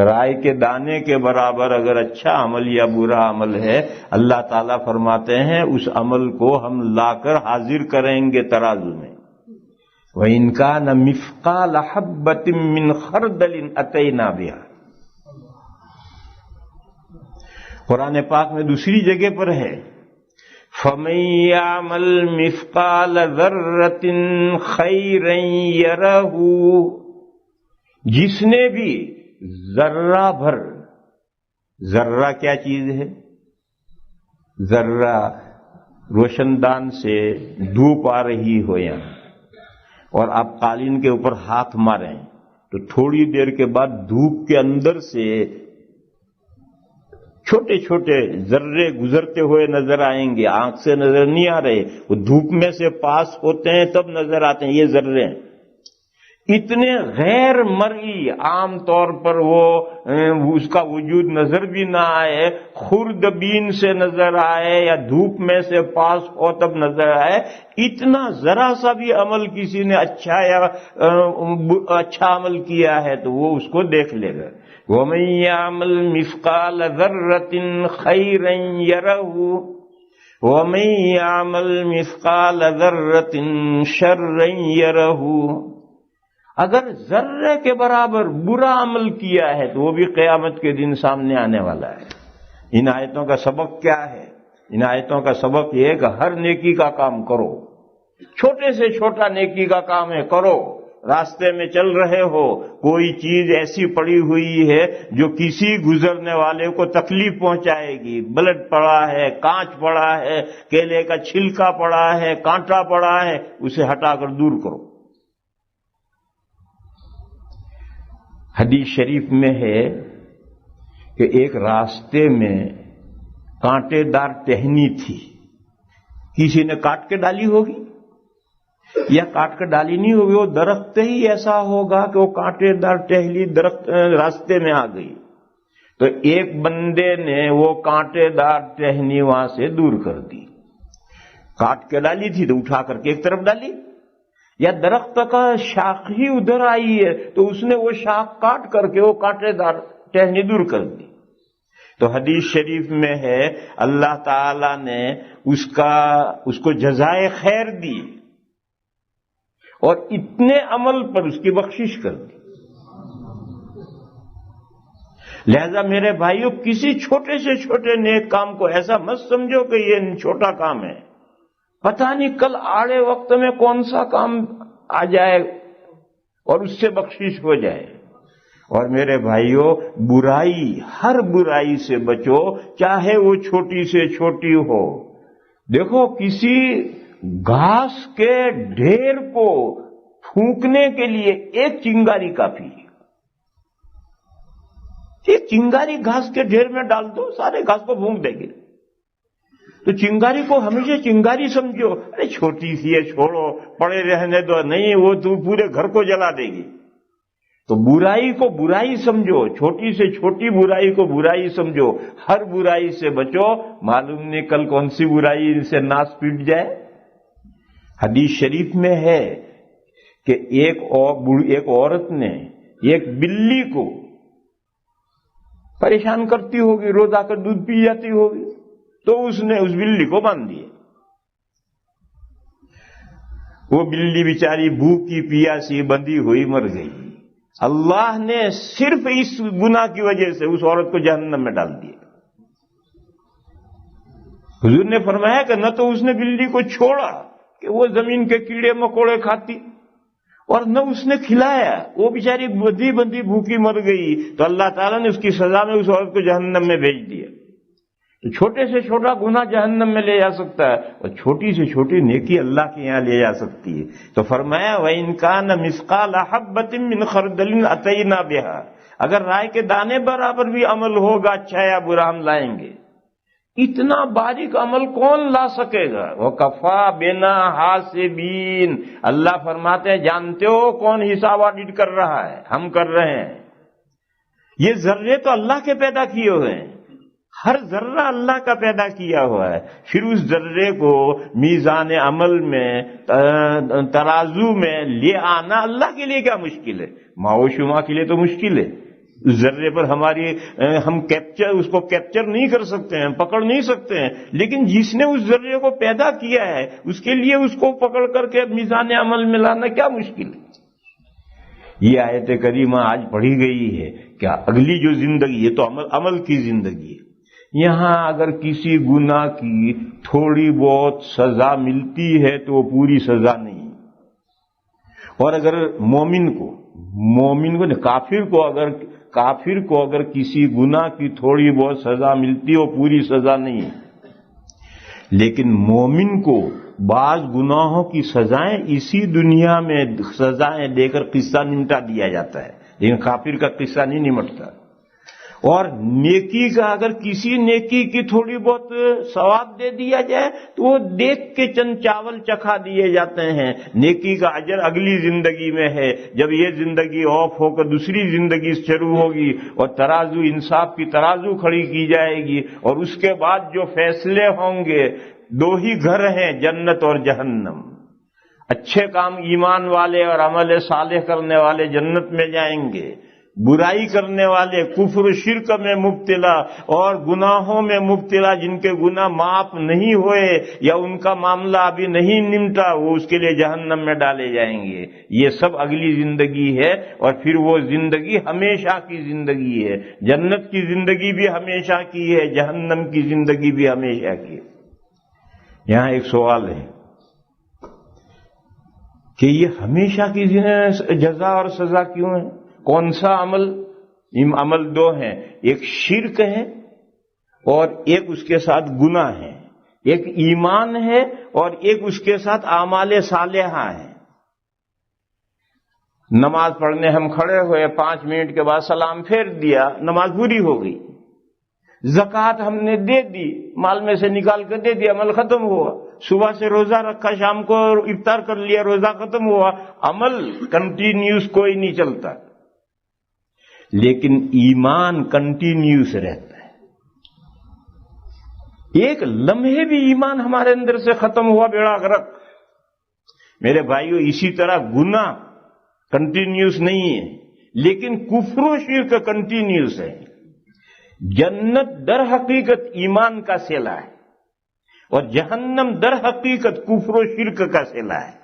رائے کے دانے کے برابر اگر اچھا عمل یا برا عمل ہے، اللہ تعالیٰ فرماتے ہیں اس عمل کو ہم لا کر حاضر کریں گے ترازو میں۔ وَإِنْ كَانَ مِثْقَالَ حَبَّةٍ مِّنْ خَرْدَلٍ أَتَيْنَا بِهَا۔ قرآن پاک میں دوسری جگہ پر ہے فَمَن يَعْمَلْ مِثْقَالَ ذَرَّةٍ خَيْرًا يَرَهُ، جس نے بھی ذرہ بھر، ذرہ کیا چیز ہے؟ ذرہ روشن دان سے دھوپ آ رہی ہو یہاں، اور آپ قالین کے اوپر ہاتھ ماریں تو تھوڑی دیر کے بعد دھوپ کے اندر سے چھوٹے چھوٹے ذرے گزرتے ہوئے نظر آئیں گے، آنکھ سے نظر نہیں آ رہے، وہ دھوپ میں سے پاس ہوتے ہیں تب نظر آتے ہیں، یہ ذرے ہیں۔ اتنے غیر مرئی، عام طور پر وہ اس کا وجود نظر بھی نہ آئے، خوردبین سے نظر آئے یا دھوپ میں سے پاس ہو تب نظر آئے، اتنا ذرا سا بھی عمل کسی نے اچھا یا اچھا عمل کیا ہے تو وہ اس کو دیکھ لے گا۔ وَمَن يَعْمَلْ مِثْقَالَ ذَرَّةٍ خَيْرًا يَرَهُ وَمَن يَعْمَلْ مِثْقَالَ ذَرَّةٍ شَرًّا يَرَهُ، اگر ذرے کے برابر برا عمل کیا ہے تو وہ بھی قیامت کے دن سامنے آنے والا ہے۔ ان آیتوں کا سبق کیا ہے؟ ان آیتوں کا سبق یہ ہے کہ ہر نیکی کا کام کرو، چھوٹے سے چھوٹا نیکی کا کام ہے کرو۔ راستے میں چل رہے ہو، کوئی چیز ایسی پڑی ہوئی ہے جو کسی گزرنے والے کو تکلیف پہنچائے گی، بلڈ پڑا ہے، کانچ پڑا ہے، کیلے کا چھلکا پڑا ہے، کانٹا پڑا ہے، اسے ہٹا کر دور کرو۔ حدیث شریف میں ہے کہ ایک راستے میں کانٹے دار ٹہنی تھی، کسی نے کاٹ کے ڈالی ہوگی یا کاٹ کر ڈالی نہیں ہوگی، وہ درخت ہی ایسا ہوگا کہ وہ کانٹے دار ٹہنی درخت راستے میں آ گئی، تو ایک بندے نے وہ کانٹے دار ٹہنی وہاں سے دور کر دی۔ کاٹ کے ڈالی تھی تو اٹھا کر کے ایک طرف ڈالی، یا درخت کا شاخ ہی ادھر آئی ہے تو اس نے وہ شاخ کاٹ کر کے وہ کانٹے دار ٹہنی دور کر دی۔ تو حدیث شریف میں ہے اللہ تعالی نے اس کو جزائے خیر دی اور اتنے عمل پر اس کی بخشش کر دی۔ لہذا میرے بھائیوں، کسی چھوٹے سے چھوٹے نیک کام کو ایسا مت سمجھو کہ یہ چھوٹا کام ہے، پتہ نہیں کل آڑے وقت میں کون سا کام آ جائے اور اس سے بخشش ہو جائے۔ اور میرے بھائیوں، برائی، ہر برائی سے بچو، چاہے وہ چھوٹی سے چھوٹی ہو۔ دیکھو، کسی گھاس کے ڈھیر کو پھونکنے کے لیے ایک چنگاری کافی ہے۔ ایک چنگاری گھاس کے ڈھیر میں ڈال دو، سارے گھاس کو پھونک دے گی۔ تو چنگاری کو ہمیشہ چنگاری سمجھو، ارے چھوٹی سی ہے، چھوڑو، پڑے رہنے دو، نہیں وہ تو پورے گھر کو جلا دے گی۔ تو برائی کو برائی سمجھو، چھوٹی سے چھوٹی برائی کو برائی سمجھو، ہر برائی سے بچو، معلوم نہیں کل کون سی برائی ان سے ناس پیٹ جائے۔ حدیث شریف میں ہے کہ ایک عورت نے ایک بلی کو پریشان کرتی ہوگی، روز آ کر دودھ پی جاتی ہوگی، تو اس نے اس بلی کو باندھ دیا۔ وہ بلی بیچاری بھوکی پیاسی بندھی ہوئی مر گئی۔ اللہ نے صرف اس گناہ کی وجہ سے اس عورت کو جہنم میں ڈال دیا۔ حضور نے فرمایا کہ نہ تو اس نے بلی کو چھوڑا کہ وہ زمین کے کیڑے مکوڑے کھاتی، اور نہ اس نے کھلایا، وہ بیچاری بندھی بندھی بھوکی مر گئی، تو اللہ تعالیٰ نے اس کی سزا میں اس عورت کو جہنم میں بھیج دیا۔ تو چھوٹے سے چھوٹا گناہ جہنم میں لے جا سکتا ہے، اور چھوٹی سے چھوٹی نیکی اللہ کے یہاں لے جا سکتی ہے۔ تو فرمایا وَإِن كَانَ مِثْقَالَ حَبَّةٍ مِّنْ خَرْدَلٍ أَتَيْنَا بِهَا، اگر رائے کے دانے برابر بھی عمل ہوگا، اچھا یا برا، ہم لائیں گے۔ اتنا باریک عمل کون لا سکے گا؟ وَكَفَىٰ بِنَا حَاسِبِينَ، اللہ فرماتے ہیں جانتے ہو کون حساب آڈٹ کر رہا ہے؟ ہم کر رہے ہیں۔ یہ ذرے تو اللہ کے پیدا کیے ہوئے ہیں، ہر ذرہ اللہ کا پیدا کیا ہوا ہے، پھر اس ذرے کو میزان عمل میں ترازو میں لے آنا اللہ کے لیے کیا مشکل ہے؟ ماء و شما کے لیے تو مشکل ہے۔ اس ذرے پر ہم اس کو کیپچر نہیں کر سکتے ہیں، پکڑ نہیں سکتے ہیں، لیکن جس نے اس ذرے کو پیدا کیا ہے اس کے لیے اس کو پکڑ کر کے میزان عمل میں لانا کیا مشکل ہے؟ یہ آیت کریمہ آج پڑھی گئی ہے کیا اگلی جو زندگی ہے تو عمل کی زندگی ہے۔ یہاں اگر کسی گناہ کی تھوڑی بہت سزا ملتی ہے تو وہ پوری سزا نہیں، اور اگر مومن کو کافر کو اگر کسی گناہ کی تھوڑی بہت سزا ملتی ہے وہ پوری سزا نہیں ہے، لیکن مومن کو بعض گناہوں کی سزائیں اسی دنیا میں سزائیں دے کر قصہ نمٹا دیا جاتا ہے، لیکن کافر کا قصہ نہیں نمٹتا۔ اور نیکی کا اگر کسی نیکی کی تھوڑی بہت ثواب دے دیا جائے تو وہ دیکھ کے چند چاول چکھا دیے جاتے ہیں، نیکی کا اجر اگلی زندگی میں ہے، جب یہ زندگی آف ہو کر دوسری زندگی شروع ہوگی اور ترازو انصاف کی ترازو کھڑی کی جائے گی، اور اس کے بعد جو فیصلے ہوں گے، دو ہی گھر ہیں، جنت اور جہنم۔ اچھے کام ایمان والے اور عمل صالح کرنے والے جنت میں جائیں گے، برائی کرنے والے، کفر و شرک میں مبتلا اور گناہوں میں مبتلا، جن کے گناہ معاف نہیں ہوئے یا ان کا معاملہ ابھی نہیں نمٹا، وہ اس کے لیے جہنم میں ڈالے جائیں گے۔ یہ سب اگلی زندگی ہے، اور پھر وہ زندگی ہمیشہ کی زندگی ہے۔ جنت کی زندگی بھی ہمیشہ کی ہے، جہنم کی زندگی بھی ہمیشہ کی ہے۔ یہاں ایک سوال ہے کہ یہ ہمیشہ کی جزا اور سزا کیوں ہے؟ کون سا عمل؟ عمل دو ہیں، ایک شرک ہے اور ایک اس کے ساتھ گناہ ہے، ایک ایمان ہے اور ایک اس کے ساتھ اعمال صالحہ ہیں۔ نماز پڑھنے ہم کھڑے ہوئے، 5 منٹ کے بعد سلام پھیر دیا، نماز پوری ہو گئی۔ زکوٰۃ ہم نے دے دی، مال میں سے نکال کر دے دیا، عمل ختم ہوا۔ صبح سے روزہ رکھا، شام کو افطار کر لیا، روزہ ختم ہوا۔ عمل کنٹینیوس کوئی نہیں چلتا، لیکن ایمان کنٹینیوس رہتا ہے۔ ایک لمحے بھی ایمان ہمارے اندر سے ختم ہوا، بیڑا غرق۔ میرے بھائیو، اسی طرح گناہ کنٹینیوس نہیں ہے، لیکن کفر و شرک کنٹینیوس ہے۔ جنت در حقیقت ایمان کا صلہ ہے، اور جہنم در حقیقت کفر و شرک کا صلہ ہے۔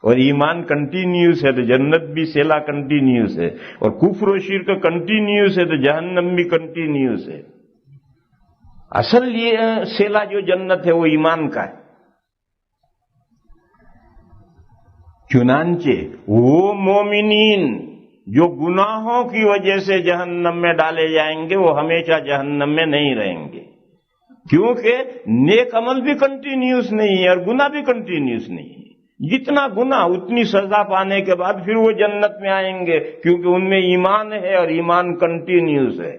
اور ایمان کنٹینیوس ہے تو جنت بھی صلہ کنٹینیوس ہے، اور کفر و شرک کنٹینیوس ہے تو جہنم بھی کنٹینیوس ہے۔ اصل یہ صلہ جو جنت ہے وہ ایمان کا ہے۔ چنانچہ وہ مومنین جو گناہوں کی وجہ سے جہنم میں ڈالے جائیں گے، وہ ہمیشہ جہنم میں نہیں رہیں گے، کیونکہ نیک عمل بھی کنٹینیوس نہیں ہے اور گناہ بھی کنٹینیوس نہیں ہے۔ جتنا گناہ اتنی سزا پانے کے بعد پھر وہ جنت میں آئیں گے، کیونکہ ان میں ایمان ہے اور ایمان کنٹینیوس ہے۔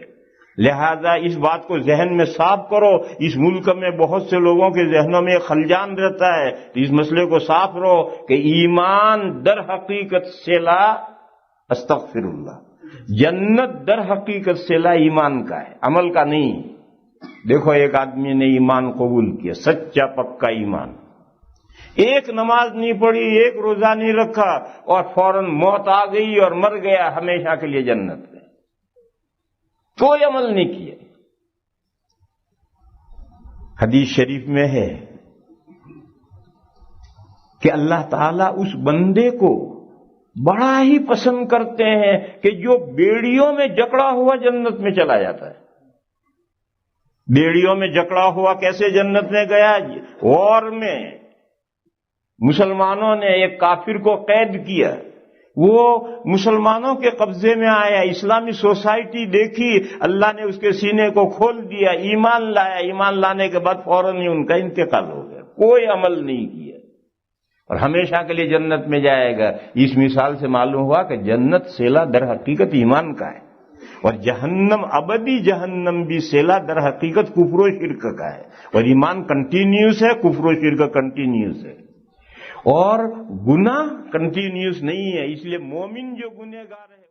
لہذا اس بات کو ذہن میں صاف کرو۔ اس ملک میں بہت سے لوگوں کے ذہنوں میں خلجان رہتا ہے، تو اس مسئلے کو صاف رہو کہ ایمان در حقیقت صلہ، استغفر اللہ، جنت در حقیقت صلہ ایمان کا ہے، عمل کا نہیں۔ دیکھو، ایک آدمی نے ایمان قبول کیا، سچا پکا ایمان، ایک نماز نہیں پڑھی، ایک روزہ نہیں رکھا، اور فوراً موت آ گئی اور مر گیا، ہمیشہ کے لیے جنت میں، کوئی عمل نہیں کیا۔ حدیث شریف میں ہے کہ اللہ تعالیٰ اس بندے کو بڑا ہی پسند کرتے ہیں کہ جو بیڑیوں میں جکڑا ہوا جنت میں چلا جاتا ہے۔ بیڑیوں میں جکڑا ہوا کیسے جنت میں گیا؟ وار میں مسلمانوں نے ایک کافر کو قید کیا، وہ مسلمانوں کے قبضے میں آیا، اسلامی سوسائٹی دیکھی، اللہ نے اس کے سینے کو کھول دیا، ایمان لایا، ایمان لانے کے بعد فوراً ہی ان کا انتقال ہو گیا، کوئی عمل نہیں کیا، اور ہمیشہ کے لیے جنت میں جائے گا۔ اس مثال سے معلوم ہوا کہ جنت صلہ در حقیقت ایمان کا ہے، اور جہنم، ابدی جہنم بھی صلہ در حقیقت کفر و شرک کا ہے، اور ایمان کنٹینیوس ہے، کفر و شرک کنٹینیوس ہے، اور گناہ کنٹینیوس نہیں ہے۔ اس لیے مومن جو گنہگار ہے